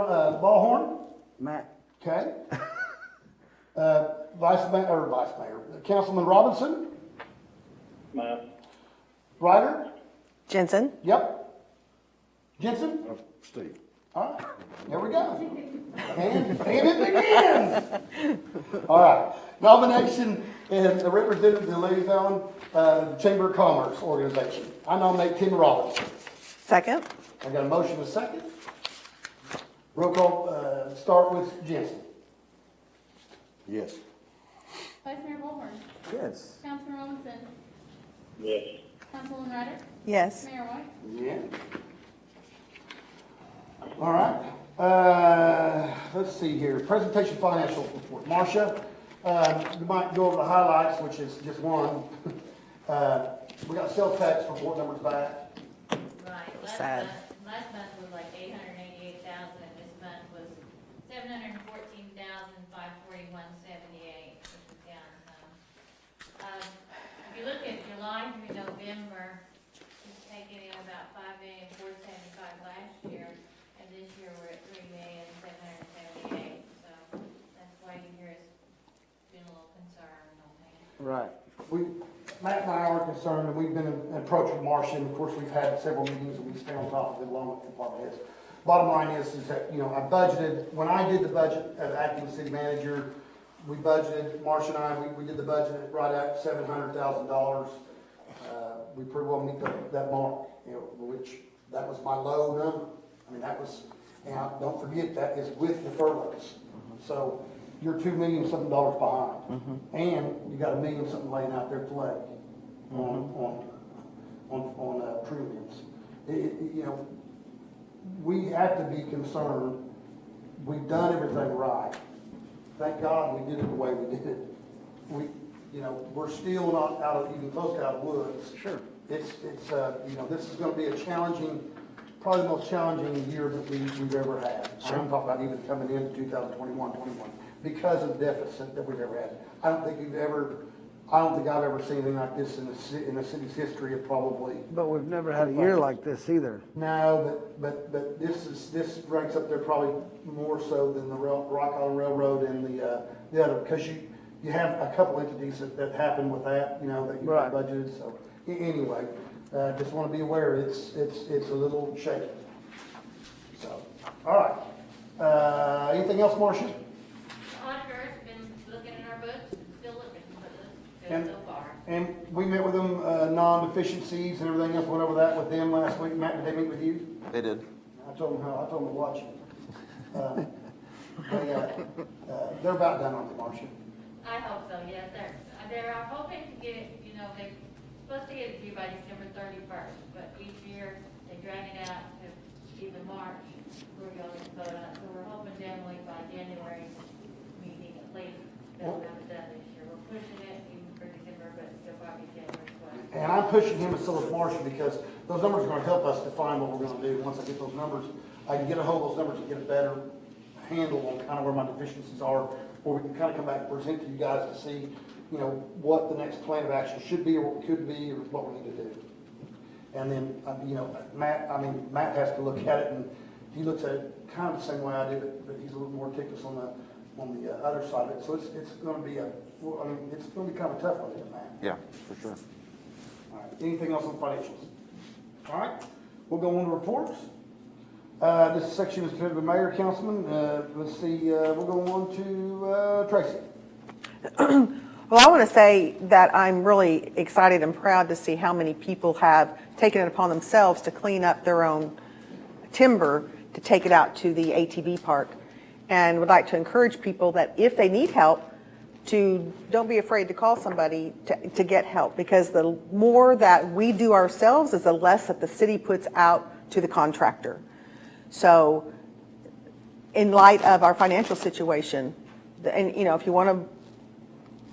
Ballhorn, Matt. okay? Councilman Robinson, Matt. Ryder, Jensen. yep. Jensen? Steve. All right, there we go. And it begins. All right, nomination and the representative, the liaison, Chamber of Commerce Organization. I nominate Tim Robbins. Second. I got a motion, a second. Roll call, start with Jensen. Yes. Vice Mayor Ballhorn. Yes. Councilman Robinson. Yes. Councilwoman Ryder. Yes. Mayor White. Yeah. All right, let's see here, presentation financial report. Marcia, you might go over the highlights, which is just one. We got sales tax report numbers back. Right, Sad. Last month was like 888,000, and this month was 714,541.78, which was down some. If you look at July through November, it's taken in about 5,475,000 last year, and this year we're at 3,778,000. So that's why you hear us being a little concerned on that. Right. Matt and I are concerned, and we've been in approach with Marcia, and of course, we've had several meetings, and we stay on top of it along with the department heads. Bottom line is that, you know, I budgeted, when I did the budget as acting city manager, we budgeted, Marcia and I, we did the budget right at $700,000. We pretty well meet that mark, you know, which, that was my low number. I mean, that was, and don't forget, that is with the furloughs. So, you're $2 million something behind. And you got $1 million something laying out there to play on premiums. You know, we have to be concerned. We've done everything right. Thank God we did it the way we did it. You know, we're still not even close to out of the woods. Sure. It's you know, this is gonna be a challenging, probably the most challenging year that we've ever had. I'm talking about even coming into 2021, 21, because of the deficit that we've ever had. I don't think I've ever seen anything like this in the city's history of probably. But we've never had a year like this either. No, but this ranks up there probably more so than the Rock Island Railroad and the other, because you have a couple entities that happen with that, you know, that you've Right. budgeted, so, anyway, just wanna be aware, it's a little shaky. So, all right, anything else, Marcia? The auditor's been looking at our books, and still looking, but it's And- good so far. And we met with them, non-deficiencies and everything else, went over that with them last week. Matt, did they meet with you? They did. I told them to watch it. They're about done on it, Marcia. I hope so, yes, they're hoping to get it, you know, they're supposed to get it to you by December 31st, but each year they drag it out to even March, where you'll vote on it, so we're hoping definitely by January meeting at least, they'll have it done this year. We're pushing it even for December already did request. And I'm pushing him as so is Marcia, because those numbers are gonna help us define what we're gonna do. Once I get those numbers, I can get a hold of those numbers and get a better handle on kind of where my deficiencies are, or we can kind of come back and present to you guys to see, you know, what the next plan of action should be, or what it could be, or what we need to do. And then, you know, Matt has to look at it, and he looks at it kind of the same way I do, but he's a little more meticulous on the other side of it. So it's gonna be it's gonna be kind of a tough one, isn't it, Matt? Yeah, for sure. All right, anything else on financials? All right, we'll go on to reports. This section is to the mayor, councilman. Let's see, we'll go on to Tracy. Well, I want to say that I'm really excited and proud to see how many people have taken it upon themselves to clean up their own timber to take it out to the ATV park. And would like to encourage people that if they need help, don't be afraid to call somebody to get help, because the more that we do ourselves is the less that the city puts out to the contractor. So in light of our financial situation, and you know, if you want to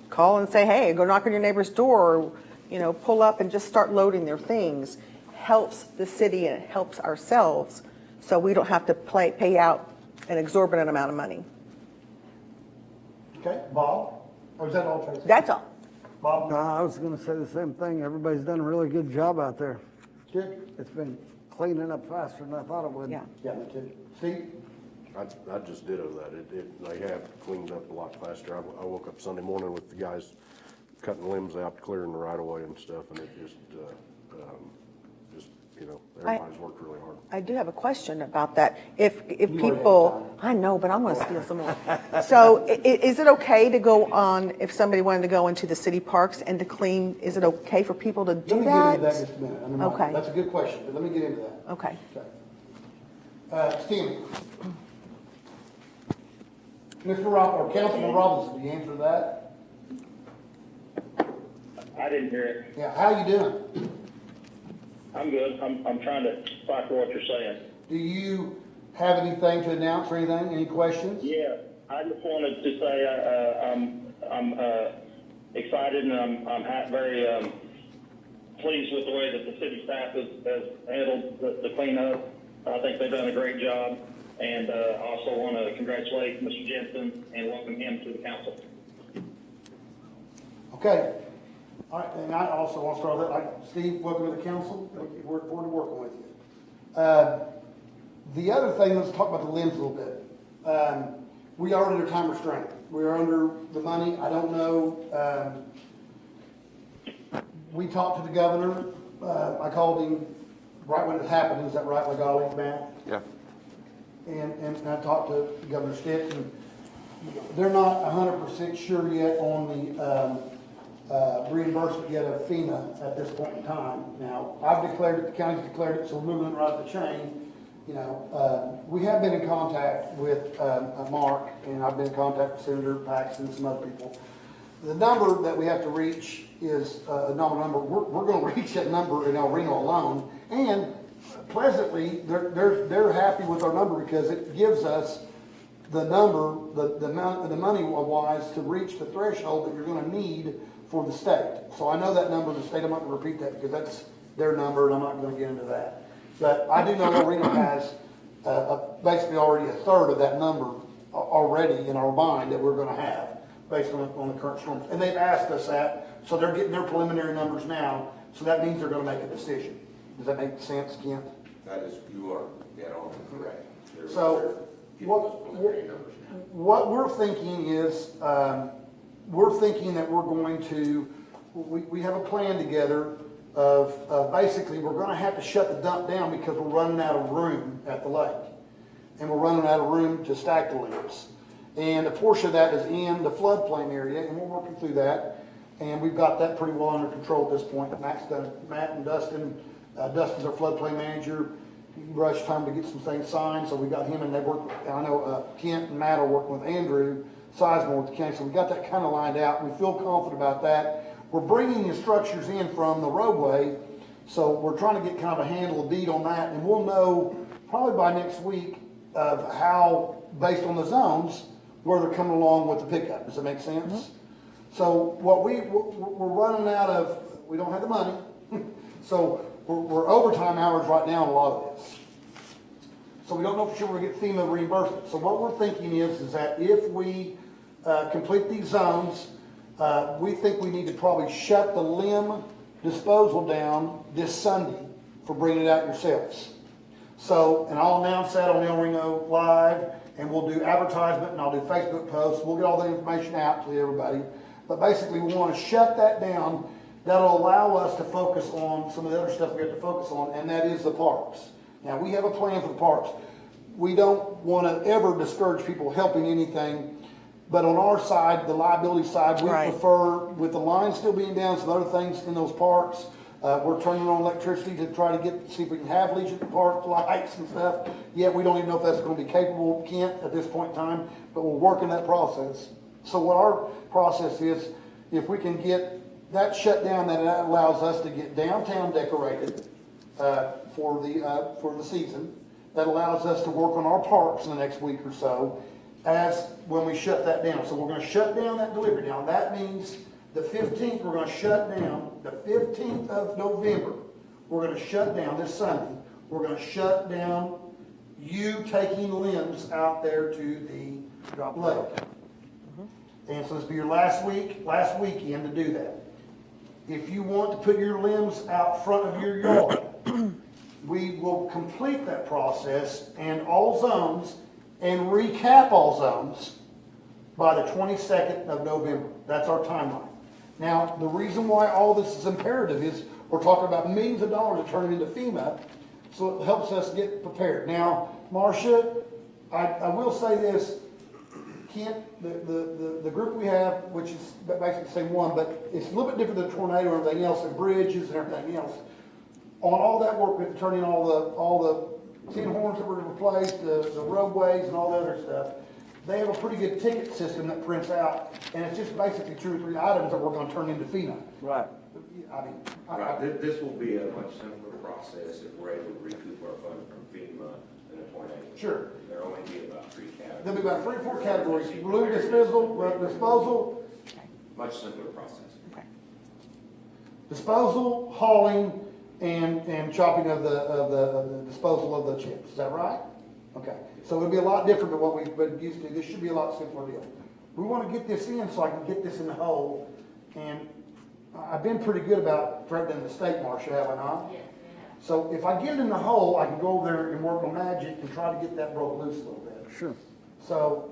call and say, hey, go knock on your neighbor's door, or, you know, pull up and just start loading their things, helps the city and it helps ourselves, so we don't have to pay out an exorbitant amount of money. Okay, Bob? Or is that all, Tracy? That's all. Bob? I was gonna say the same thing. Everybody's done a really good job out there. Good? It's been cleaning up faster than I thought it would. Yeah. Yeah, me too. Steve? I just ditto that. They have cleaned up a lot faster. I woke up Sunday morning with the guys cutting limbs out, clearing the right of way and stuff, and it just, you know, everybody's worked really hard. I do have a question about that. If people, I know, but I'm going to steal some more. So is it okay to go on, if somebody wanted to go into the city parks and to clean, is it okay for people to do Let me that? get into that in just a minute. I mean, Okay. That's a good question, but let me get into that. Okay. Okay. Steve? Mr. Rob, or Councilman Robinson, do you answer that? I didn't hear it. Yeah, how you doing? I'm good. I'm trying to decipher what you're saying. Do you have anything to announce or anything? Any questions? Yeah, I just wanted to say I'm excited and I'm very pleased with the way that the city staff has handled the cleanup. I think they've done a great job, and I also want to congratulate Mr. Jensen and welcome him to the council. Okay. All right, and I also want to start with that. Steve, welcome to the council. Looking forward to working with you. The other thing, let's talk about the limbs a little bit. We are under time restraint. We are under the money. I don't know. We talked to the governor. I called him right when it happened. Is that right, Legali, Matt? Yeah. And I talked to Governor Stitt, and they're not 100% sure yet on the reimbursement yet of FEMA at this point in time. Now, I've declared it, the county's declared it, so we're moving it right up the chain. You know, we have been in contact with Mark, and I've been in contact with Senator Paxton and some other people. The number that we have to reach is a nominal number. We're going to reach that number in El Reno alone, and pleasantly, they're happy with our number because it gives us the number, the money wise to reach the threshold that you're going to need for the state. So I know that number of the state. I'm not going to repeat that because that's their number, and I'm not going to get into that. But I do know El Reno has basically already a third of that number already in our mind that we're going to have based on the current storms. And they've asked us that, so they're getting their preliminary numbers now. So that means they're going to make a decision. Does that make sense, Kent? That is, you are dead on. Correct. So what we're thinking is, we're thinking that we're going to, we have a plan together of basically we're going to have to shut the dump down because we're running out of room at the lake. And we're running out of room to stack the limbs. And a portion of that is in the floodplain area, and we're working through that. And we've got that pretty well under control at this point. Matt and Dustin, Dustin's our floodplain manager. He rushed time to get some things signed, so we got him, and they worked. I know Kent and Matt are working with Andrew Sizemore with the county, so we got that kind of lined out. We feel confident about that. We're bringing the structures in from the roadway, so we're trying to get kind of a handle, a beat on that, and we'll know probably by next week of how, based on the zones, where they're coming along with the pickup. Does that make sense? Mm-hmm. So what we're running out of we don't have the money. So we're overtime hours right now on a lot of this. So we don't know for sure we're gonna get FEMA reimbursement. So what we're thinking is that if we complete these zones, we think we need to probably shut the limb disposal down this Sunday for bringing it out yourselves. So, and I'll announce that on El Reno Live, and we'll do advertisement, and I'll do Facebook posts. We'll get all the information out to everybody. But basically, we want to shut that down. That'll allow us to focus on some of the other stuff we have to focus on, and that is the parks. Now, we have a plan for the parks. We don't want to ever discourage people helping anything, but on our side, the liability side, we Right. prefer, with the line still being down, some other things in those parks, we're turning on electricity to try to see if we can have Legion Park lights and stuff. Yet we don't even know if that's going to be capable, Kent, at this point in time, but we're working that process. So what our process is, if we can get that shut down, then that allows us to get downtown decorated for the season. That allows us to work on our parks in the next week or so as when we shut that down. So we're going to shut down that delivery. Now that means the 15th, we're going to shut down. The 15th of November, we're going to shut down this Sunday. We're going to shut down you taking limbs out there to the lake. And so this will be your last weekend to do that. If you want to put your limbs out front of your yard, we will complete that process and all zones and recap all zones by the 22nd of November. That's our timeline. Now, the reason why all this is imperative is we're talking about millions of dollars to turn it into FEMA, so it helps us get prepared. Now, Marcia, I will say this, Kent, the group we have, which is basically the same one, but it's a little bit different than the tornado and everything else, and bridges and everything else. On all that work, we have to turn in all the tin horns that were replaced, the roadways and all the other stuff. They have a pretty good ticket system that prints out, and it's just basically 2 or 3 items that we're going to turn into FEMA. Right. I mean, Right, this will be a much simpler process if we're able to recoup our funds from FEMA and a tornado. Sure. There'll only be about 3 categories. There'll be about 3 or 4 categories: balloon disposal, Much simpler process. disposal, hauling, and chopping of the disposal of the chips. Is that right? Okay. So it'll be a lot different than what we've been used to. This should be a lot simpler deal. We want to get this in so I can get this in the hole. And I've been pretty good about threatening the state, Marcia, have I not? Yes, So if I get it in the hole, I can go over there and work on magic and try to get that broke loose a little bit. Sure. So,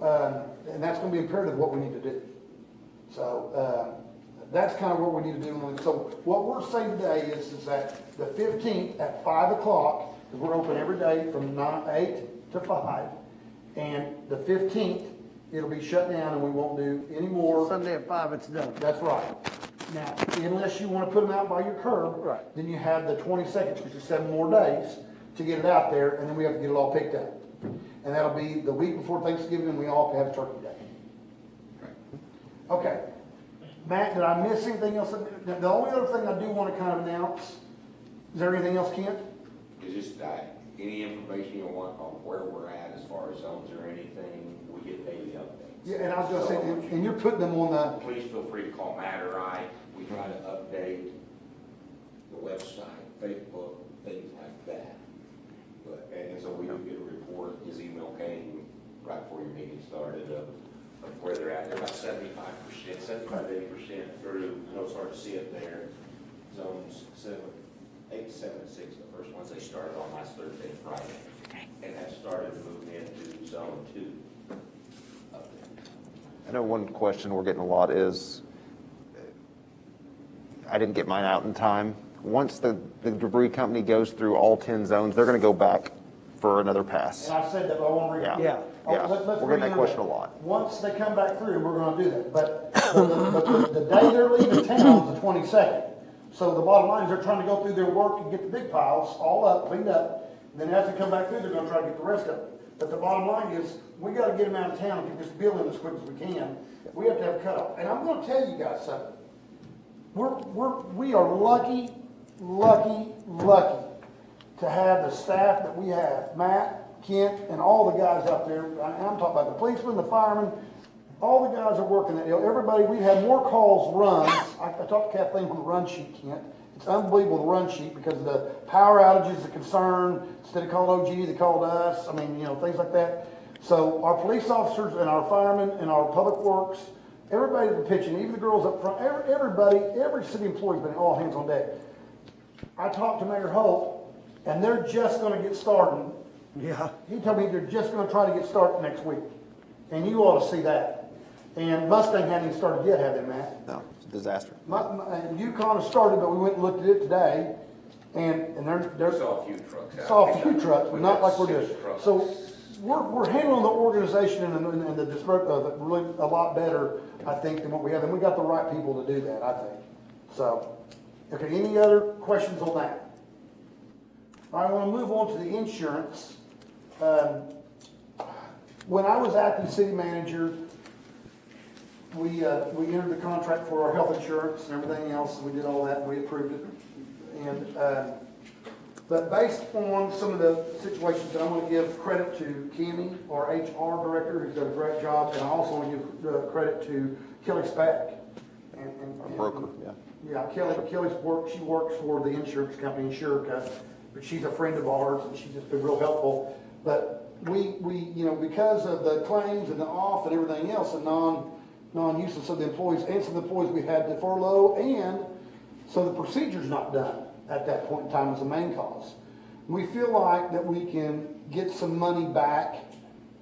and that's going to be imperative of what we need to do. So, that's kind of what we need to do. And so what we're saying today is that the 15th at 5 o'clock, because we're open every day from 8 to 5, and the 15th, it'll be shut down and we won't do any more. Sunday at 5, it's done. That's right. Now, unless you want to put them out by your curb, Right. then you have the 22nd, which is 7 more days to get it out there, and then we have to get it all picked up. And that'll be the week before Thanksgiving, and we all have Turkey Day. Okay. Matt, did I miss anything else? The only other thing I do want to kind of announce, is there anything else, Kent? Is just any information you want on where we're at as far as zones or anything, we get daily updates. Yeah, and I was going to say, and you're putting them on the, Please feel free to call Matt or I. We try to update the website, Facebook, things like that. But, and so we do get a report. His email came right before your meeting started of where they're at. They're about 75%, 75 to 80% through. I know it's hard to see it there. Zones 7, 8, 7, and 6, the first ones they started on last Thursday and Friday. And have started moving into zone 2. I know one question we're getting a lot is, I didn't get mine out in time. Once the debris company goes through all 10 zones, they're going to go back for another pass. and I said that, but I want to read it. Yeah. Yeah. Let's We're getting that reiterate. question a lot. Once they come back through, we're going to do that. But the day they're leaving town is the 22nd. So the bottom line is they're trying to go through their work and get the big piles all up, cleaned up. Then as they come back through, they're going to try to get the rest of it. But the bottom line is, we got to get them out of town and get this building as quick as we can. We have to have a cutoff. And I'm going to tell you guys something. We are lucky to have the staff that we have. Matt, Kent, and all the guys out there. I'm talking about the policemen, the firemen, all the guys are working that, everybody, we had more calls runs. I talked to Kathleen on the run sheet, Kent. It's unbelievable, the run sheet, because of the power outages, the concern. Instead of calling OG, they called us. I mean, things like that. So our police officers and our firemen and our public works, everybody's been pitching, even the girls up front, everybody, every city employee's been all hands on deck. I talked to Mayor Holt, and they're just gonna get started. Yeah. He told me they're just gonna try to get started next week. And you ought to see that. And Mustang hadn't even started yet, have they, Matt? No, it's a disaster. And Yukon has started, but we went and looked at it today, and they're. Saw a few trucks out. Saw a few trucks, but We not got like we're 6 doing. trucks. So we're handling the organization and the dispersion of it really a lot better, I think, than what we have. And we got the right people to do that, I think. So, okay, any other questions on that? All right, I want to move on to the insurance. When I was acting city manager, we entered the contract for our health insurance and everything else. We did all that, and we approved it. And but based on some of the situations, I'm going to give credit to Kenny, our HR director, who's done a great job, and I also want to give credit to Kelly Spack. Our broker, yeah. Yeah, Kelly's work. She works for the insurance company, Insurica, but she's a friend of ours, and she's just been real helpful. But we because of the claims and the off and everything else, and non-useless of the employees, and some of the employees we had to furlough, and so the procedure's not done at that point in time as the main cause. We feel like that we can get some money back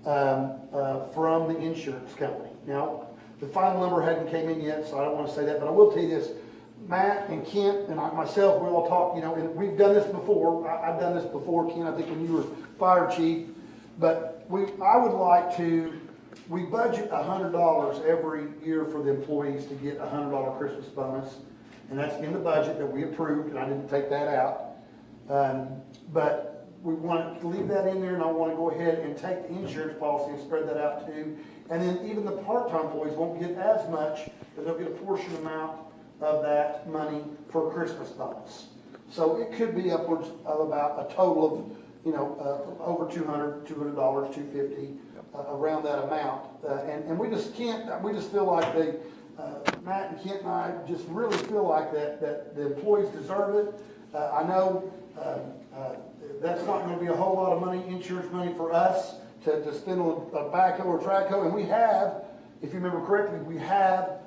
from the insurance company. Now, the final number hadn't came in yet, so I don't want to say that, but I will tell you this. Matt and Kent and myself, we all talk, and we've done this before. I've done this before, Kent, I think when you were fire chief. But I would like to, we budget $100 every year for the employees to get a $100 Christmas bonus. And that's in the budget that we approved, and I didn't take that out. But we want to leave that in there, and I want to go ahead and take the insurance policy and spread that out too. And then even the part-time employees won't get as much, but they'll get a portion amount of that money for a Christmas bonus. So it could be upwards of about a total of, over $200, $250, around that amount. And we just feel like Matt and Kent and I just really feel like that the employees deserve it. I know that's not going to be a whole lot of money, insurance money for us to spend on a backhoe or track hoe. And we have, if you remember correctly, we have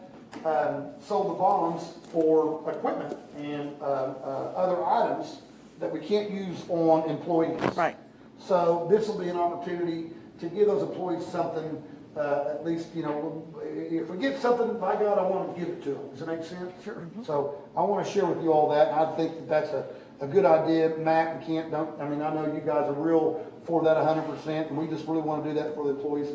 sold the bonds for equipment and other items that we can't use on employees. Right. So this will be an opportunity to give those employees something, at least, if we get something, by God, I want to give it to them. Does that make sense? Sure. Mm-hmm. So I want to share with you all that, and I think that's a good idea. Matt and Kent I know you guys are real for that 100%, and we just really want to do that for the employees,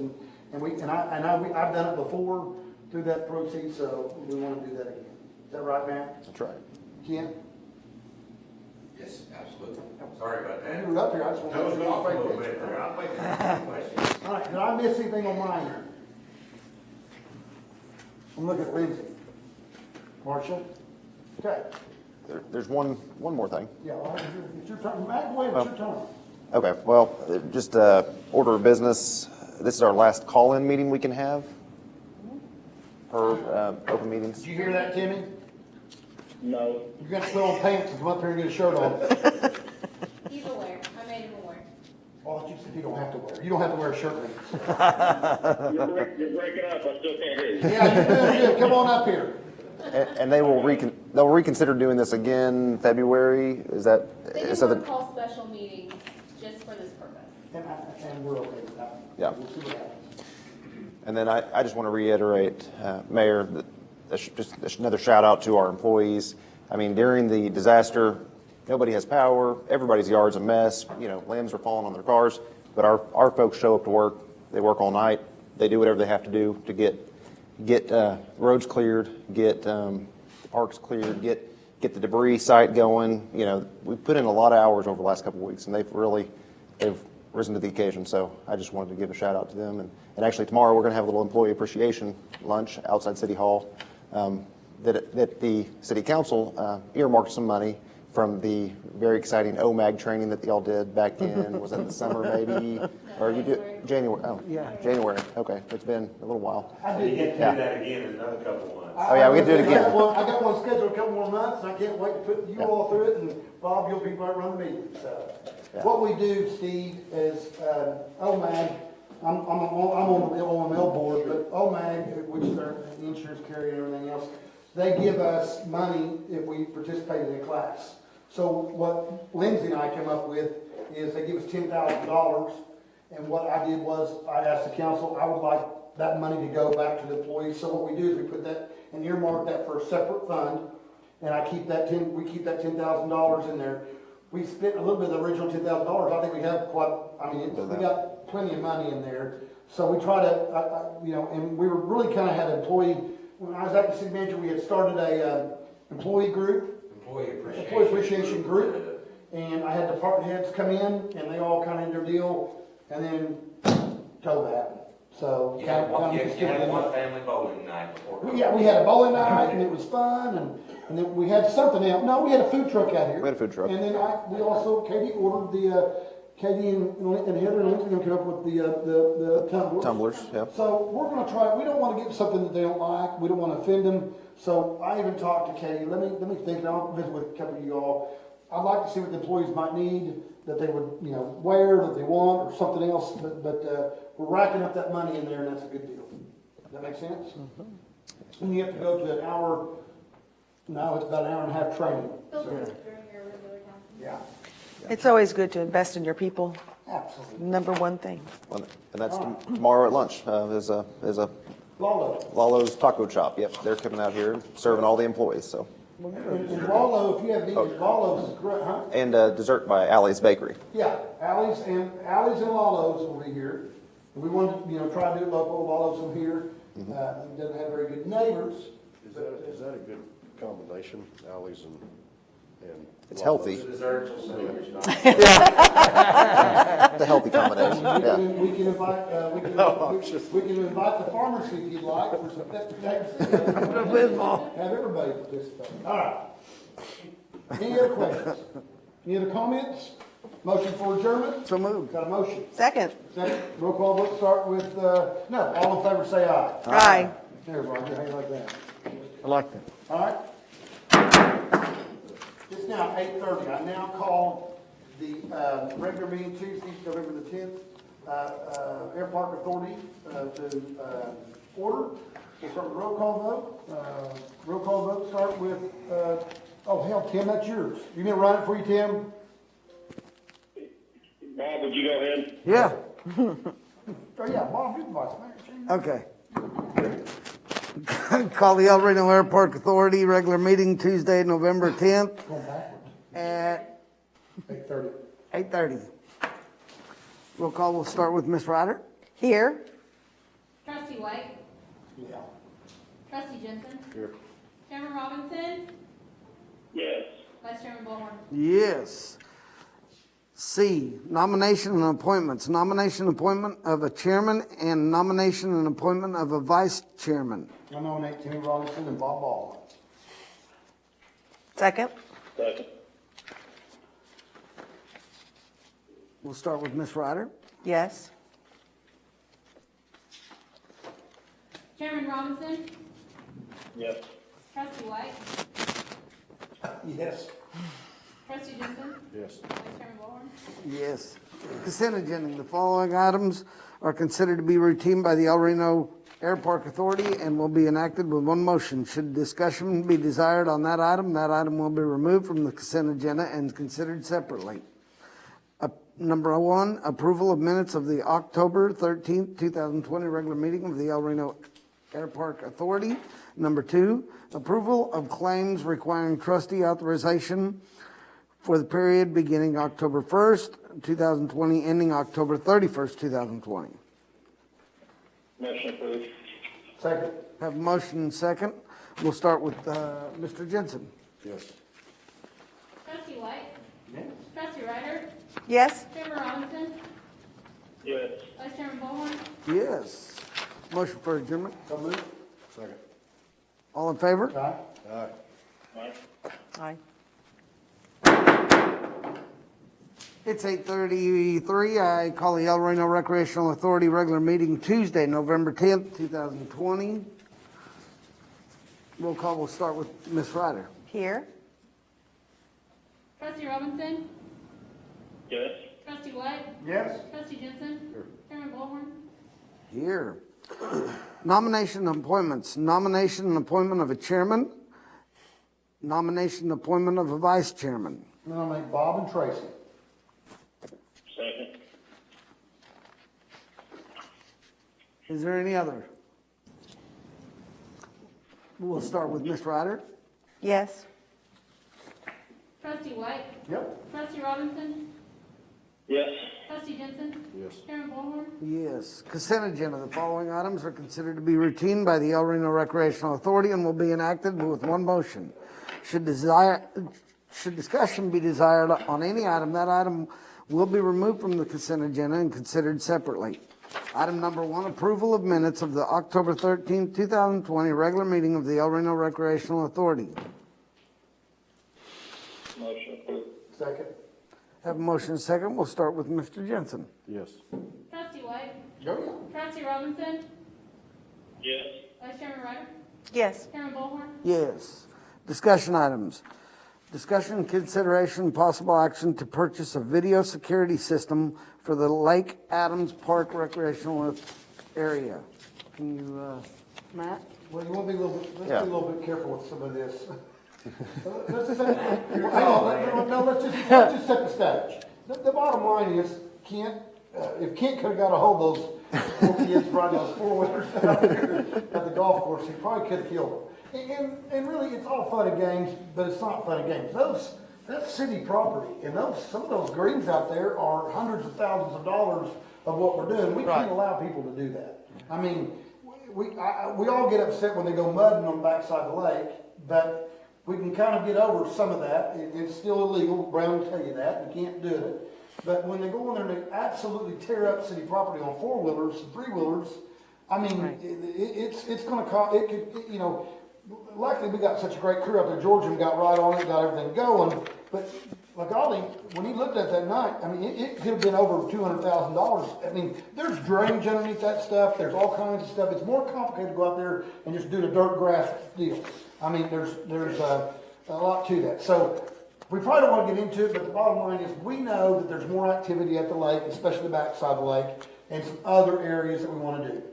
I've done it before through that proceed, so we want to do that again. Is that right, Matt? That's right. Kent? Yes, absolutely. Sorry about that. You were up here, I just want to. Dozed off a little bit there. I'm waiting for questions. All right, did I miss anything on mine here? I'm looking at Lindsay. Marcia? Okay. There's one more thing. Yeah, all right, it's your turn. Matt, go ahead, it's your turn. Okay, well, just order of business. This is our last call-in meeting we can have per open meetings. Did you hear that, Timmy? No. You're gonna put on pants and come up here and get a shirt on. He's aware. I made him aware. Oh, you said you don't have to wear. You don't have to wear a shirt, man. You're breaking up, I still can't hear you. Yeah, you're good. Come on up here. And they will they'll reconsider doing this again February. Is that They can so that call special meetings just for this purpose. And we're okay with that. Yeah. We'll see what happens. And then I just want to reiterate, Mayor, that just another shout out to our employees. I mean, during the disaster, nobody has power. Everybody's yard's a mess. Limbs are falling on their cars. But our folks show up to work. They work all night. They do whatever they have to do to get roads cleared, get parks cleared, get the debris site going. We've put in a lot of hours over the last couple of weeks, and they've risen to the occasion. So I just wanted to give a shout out to them. And actually tomorrow we're going to have a little employee appreciation lunch outside City Hall that the City Council earmarked some money from the very exciting OMAG training that y'all did back in, was it the summer maybe? Or you did, January, oh, Yeah. January, okay, it's been a little while. I did get Do that again in another couple months. Oh, yeah, we can do it again. I got one scheduled a couple more months, and I can't wait to put you all through it, and Bob, you'll be right run the meeting, so. Yeah. What we do, Steve, is, OMAG, I'm on the OML board, but OMAG, which is our insurance carrier and everything else, they give us money if we participate in a class. So what Lindsay and I came up with is they give us $10,000, and what I did was, I asked the council, I would like that money to go back to the employees. So what we do is we put that and earmark that for a separate fund, and we keep that $10,000 in there. We spent a little bit of the original $10,000. I think we have we got plenty of money in there. So we try to, and we were really kind of had an employee, when I was acting city manager, we had started a employee group. Employee appreciation group, and I had department heads come in, and they all kind of did their deal, and then COVID happened. So You had one family bowling night before. yeah, we had a bowling night, and it was fun, and then we had something else. No, we had a food truck out here. We had a food truck. And then we also, Katie ordered Katie and Heather and Lindsay came up with the tumblers. Tumblers, yeah. So we're gonna try, we don't wanna get something that they don't like, we don't wanna offend them. So I even talked to Katie, let me think, and I'll visit with a couple of you all. I'd like to see what the employees might need, that they would, wear, that they want, or something else, but we're racking up that money in there, and that's a good deal. Does that make sense? And you have to go to an hour, now it's about an hour and a half training. They'll do So, it during your regular council. yeah, It's always good to invest in your people, absolutely. number one thing. Well, and that's tomorrow at lunch, is a Lalo. Lalo's Taco Shop, yep, they're coming out here serving all the employees, so. And Lalo, if you have needs, Lalo's is great, huh? And dessert by Allie's Bakery. Yeah, Allie's and Lalo's will be here. And we want to, try to do local. Lalo's will be here. It doesn't have very good neighbors. Is that a good combination, Alley's and It's healthy. Desserts will sell your stuff. It's a healthy combination, yeah. We can invite, we can invite the farmers if you'd like for some have everybody participate. All right. Any other questions? Any other comments? Motion for adjournment? So moved. Got a motion. Second. Second, roll call vote, start with, no, all in favor say aye. Aye. There, Roger, how you like that? I like that. All right. It's now 8:30. I now call the regular meeting Tuesday, November the 10th, Air Park Authority to order. We'll start with roll call vote. Roll call vote start with, oh hell, Tim, that's yours. You gonna run it for you, Tim? Bob, would you go ahead? Yeah, Oh yeah, Bob, you're the vice mayor. okay. Call the El Reno Air Park Authority regular meeting Tuesday, November 10th Going backwards. at 8:30. 8:30. Roll call will start with Ms. Ryder. Here. Trustee White, Yeah. trustee Jensen, here. Chairman Robinson, Yes. Vice Chairman Ballhorn. Yes. C, nomination and appointments. Nomination and appointment of a chairman and nomination and appointment of a vice chairman. I nominate Timmy Robinson and Bob Ball. Second. Second. We'll start with Ms. Ryder. Yes. Chairman Robinson, Yes. trustee White, Yes. trustee Jensen, Yes. Vice Chairman Ballhorn. Yes. Consent agenda. The following items are considered to be routine by the El Reno Air Park Authority and will be enacted with one motion. Should discussion be desired on that item will be removed from the consent agenda and considered separately. Number one, approval of minutes of the October 13th, 2020 regular meeting of the El Reno Air Park Authority. Number two, approval of claims requiring trustee authorization for the period beginning October 1st, 2020, ending October 31st, 2020. Motion approved. Second. Have a motion and second. We'll start with Mr. Jensen. Yes. Trustee White, Yes. trustee Ryder, Yes. Chairman Robinson, Yes. Vice Chairman Ballhorn. Yes. Motion for adjournment. So moved. Second. All in favor? Aye. Aye. Aye. Aye. It's 8:33. I call the El Reno Recreational Authority regular meeting Tuesday, November 10th, 2020. Roll call will start with Ms. Ryder. Here. Trustee Robinson? Yes. Trustee White? Yes? Trustee Jensen? Chairman Ballhorn? Here. Nomination and appointments. Nomination and appointment of a chairman. Nomination and appointment of a vice chairman. Nominate Bob and Tracy. Second. Is there any other? We'll start with Ms. Ryder. Yes. Trustee White? Yep. Trustee Robinson? Yes. Trustee Jensen? Yes. Chairman Ballhorn? Yes. Consent agenda. The following items are considered to be routine by the El Reno Recreational Authority and will be enacted with one motion. Should discussion be desired on any item, that item will be removed from the consent agenda and considered separately. Item number 1, approval of minutes of the October 13th, 2020 regular meeting of the El Reno Recreational Authority. Motion approved. Second. Have a motion and second. We'll start with Mr. Jensen. Yes. Trustee White? Go. Trustee Robinson? Yes. Vice Chairman Ryder? Yes. Chairman Ballhorn? Yes. Discussion items. Discussion and consideration and possible action to purchase a video security system for the Lake Adams Park recreational area. Can you, Matt? Well, you want to be a little bit, let's Yeah. be a little bit careful with some of this. Hang on, no, let's just set the stage. The bottom line is, Kent, if Kent could've got a hold of those four kids riding those four-wheelers out there at the golf course, he probably could've killed them. And really, it's all fun and games, but it's not fun and games. That's city property, and some of those greens out there are hundreds of thousands of dollars of what we're doing. We can't allow people to do that. I mean, we all get upset when they go mudding on the backside of the lake, but we can kind of get over some of that. It's still illegal, Brown will tell you that, you can't do it. But when they go in there and they absolutely tear up city property on four-wheelers and three-wheelers, I mean, Right. it's gonna cost, it could, you know, luckily we got such a great crew out there. Georgian got right on it, got everything going. But like Ollie, when he looked at that night, I mean, it could have been over $200,000. I mean, there's drainage underneath that stuff. There's all kinds of stuff. It's more complicated to go out there and just do the dirt grass deal. I mean, there's a lot to that. So we probably don't want to get into it, but the bottom line is we know that there's more activity at the lake, especially the backside of the lake, and some other areas that we want to do.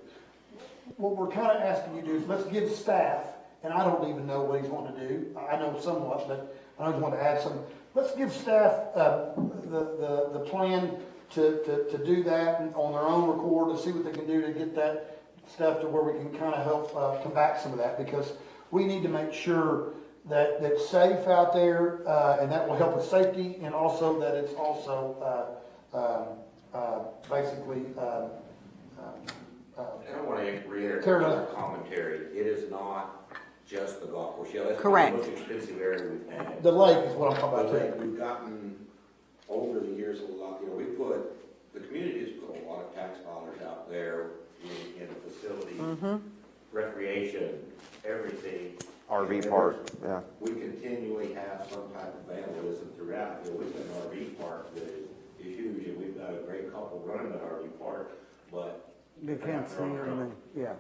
What we're kind of asking you to do is let's give staff, and I don't even know what he's wanting to do. I know somewhat, but I just want to add some. Let's give staff the plan to do that on their own record, to see what they can do to get that stuff to where we can kind of help combat some of that, because we need to make sure that it's safe out there, and that will help with safety, and also that it's also basically I want to reiterate Fair the enough. commentary. It is not just the golf course. Yeah, that's Correct. the most expensive area we've had. the lake is what I'm talking But about too. we've gotten, over the years, a lot, you know, the community has put a lot of tax dollars out there in the facilities, recreation, everything. RV park, yeah. We continually have some type of vandalism throughout. You know, we've got an RV park that is huge, and we've got a great couple running that RV park, but You can't see anything. Yeah.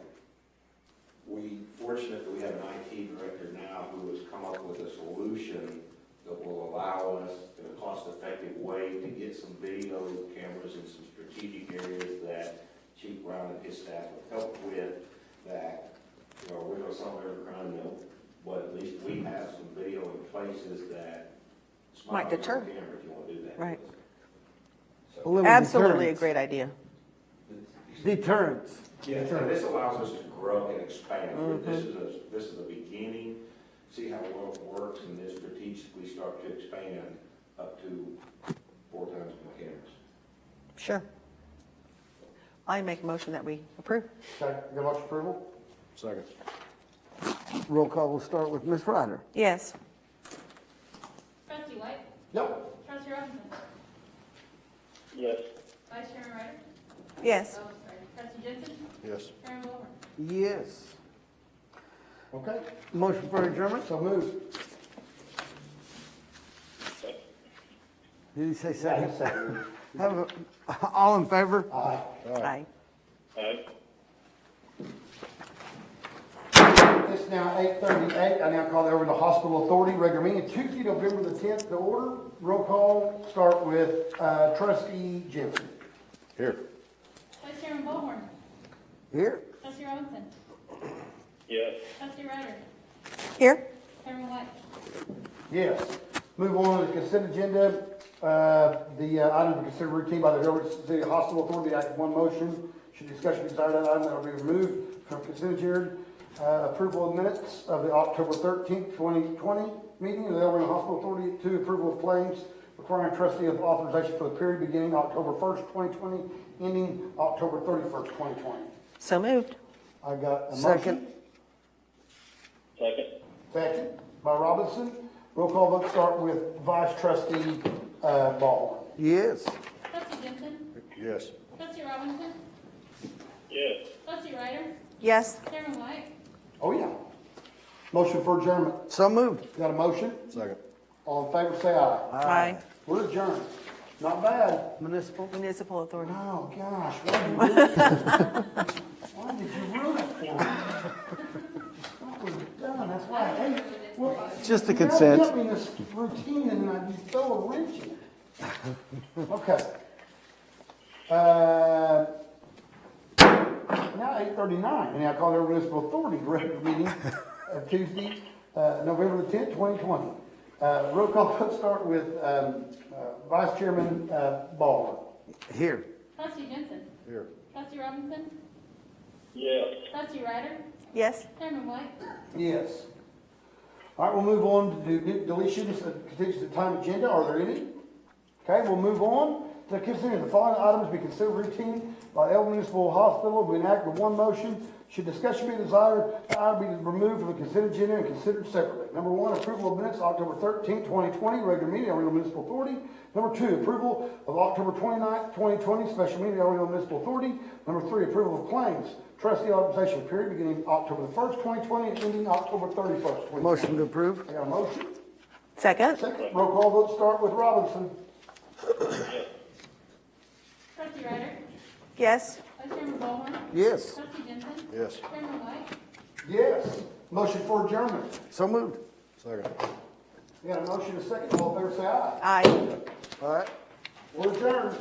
we fortunate that we have an IT director now who has come up with a solution that will allow us in a cost-effective way to get some video cameras in some strategic areas that Chief Brown and his staff have helped with, that, you know, we're gonna solve every crime, no, but at least we have some video in places that Might smile on deter. camera if you wanna do that. Right. A little Absolutely a deterrence. great idea. Deterrence. Yeah, and this allows us to grow and expand. This is a beginning, see how well it works, and then strategically start to expand up to 4 times more cameras. Sure. I make a motion that we approve. Okay, got much approval? Second. Roll call will start with Ms. Ryder. Yes. Trustee White? Yep. Trustee Robinson? Yes. Vice Chairman Ryder? Yes. Oh, sorry. Trustee Jensen? Yes. Chairman Ballhorn? Yes. Okay, Motion for adjournment. so moved. Did he say Yeah, second? he seconded. All in favor? Aye. Aye. It's now 8:38. I now call the Overland Hospital Authority regular meeting Tuesday, November the 10th to order. Roll call, start with trustee Jensen. Here. Vice Chairman Ballhorn. Here. Trustee Robinson. Yes. Trustee Ryder. Here? Chairman White. Yes. Move on to the consent agenda. The item to consider routine by the Overland City Hospital Authority, act one motion. Should discussion be desired, that item that will be removed from consent agenda. Approval of minutes of the October 13th, 2020 meeting of the Overland Hospital Authority. 2, approval of claims requiring trustee of authorization for the period beginning October 1st, 2020, ending October 31st, 2020. So moved. I got a Second. motion. Second. Second by Robinson. Roll call vote start with Vice Trustee Ball. Yes. Trustee Jensen. Yes. Trustee Robinson. Yes. Trustee Ryder. Yes. Chairman White. Oh, yeah. Motion for adjournment. So moved. Got a motion? Second. All in favor, say aye. Aye. We're adjourned. Not bad. Municipal. Municipal Authority. Oh, gosh. Why did you do it? Why did you ruin it for me? That was done. That's why I hate it. Well, Just the you gotta consent. get me this routine and I just throw a wrench in it. Okay. Now 8:39, and I call the Municipal Authority regular meeting of Tuesday, November the 10th, 2020. Roll call, let's start with Vice Chairman Baldwin. Here. Trustee Jensen. Here. Trustee Robinson. Yes. Trustee Ryder. Yes. Chairman White. Yes. All right, we'll move on to do deletions that continues the time agenda. Are there any? Okay, we'll move on to consider the following items be considered routine by El Municipal Hospital. We enact with one motion. Should discussion be desired, the item be removed from the consent agenda and considered separately. Number 1, approval of minutes October 13th, 2020, regular meeting of El Municipal Authority. Number 2, approval of October 29th, 2020, special meeting of El Municipal Authority. Number 3, approval of claims. Trustee authorization period beginning October the 1st, 2020, and ending October 31st, 2020. Motion to approve. I got a motion. Second? Second, roll call vote start with Robinson. Trustee Ryder. Yes. Vice Chairman Ballhorn. Yes. Trustee Jensen. Yes. Chairman White. Yes. Motion for adjournment. So moved. Second. We got a motion, a second. All in favor, say aye. Aye. All right. We're adjourned.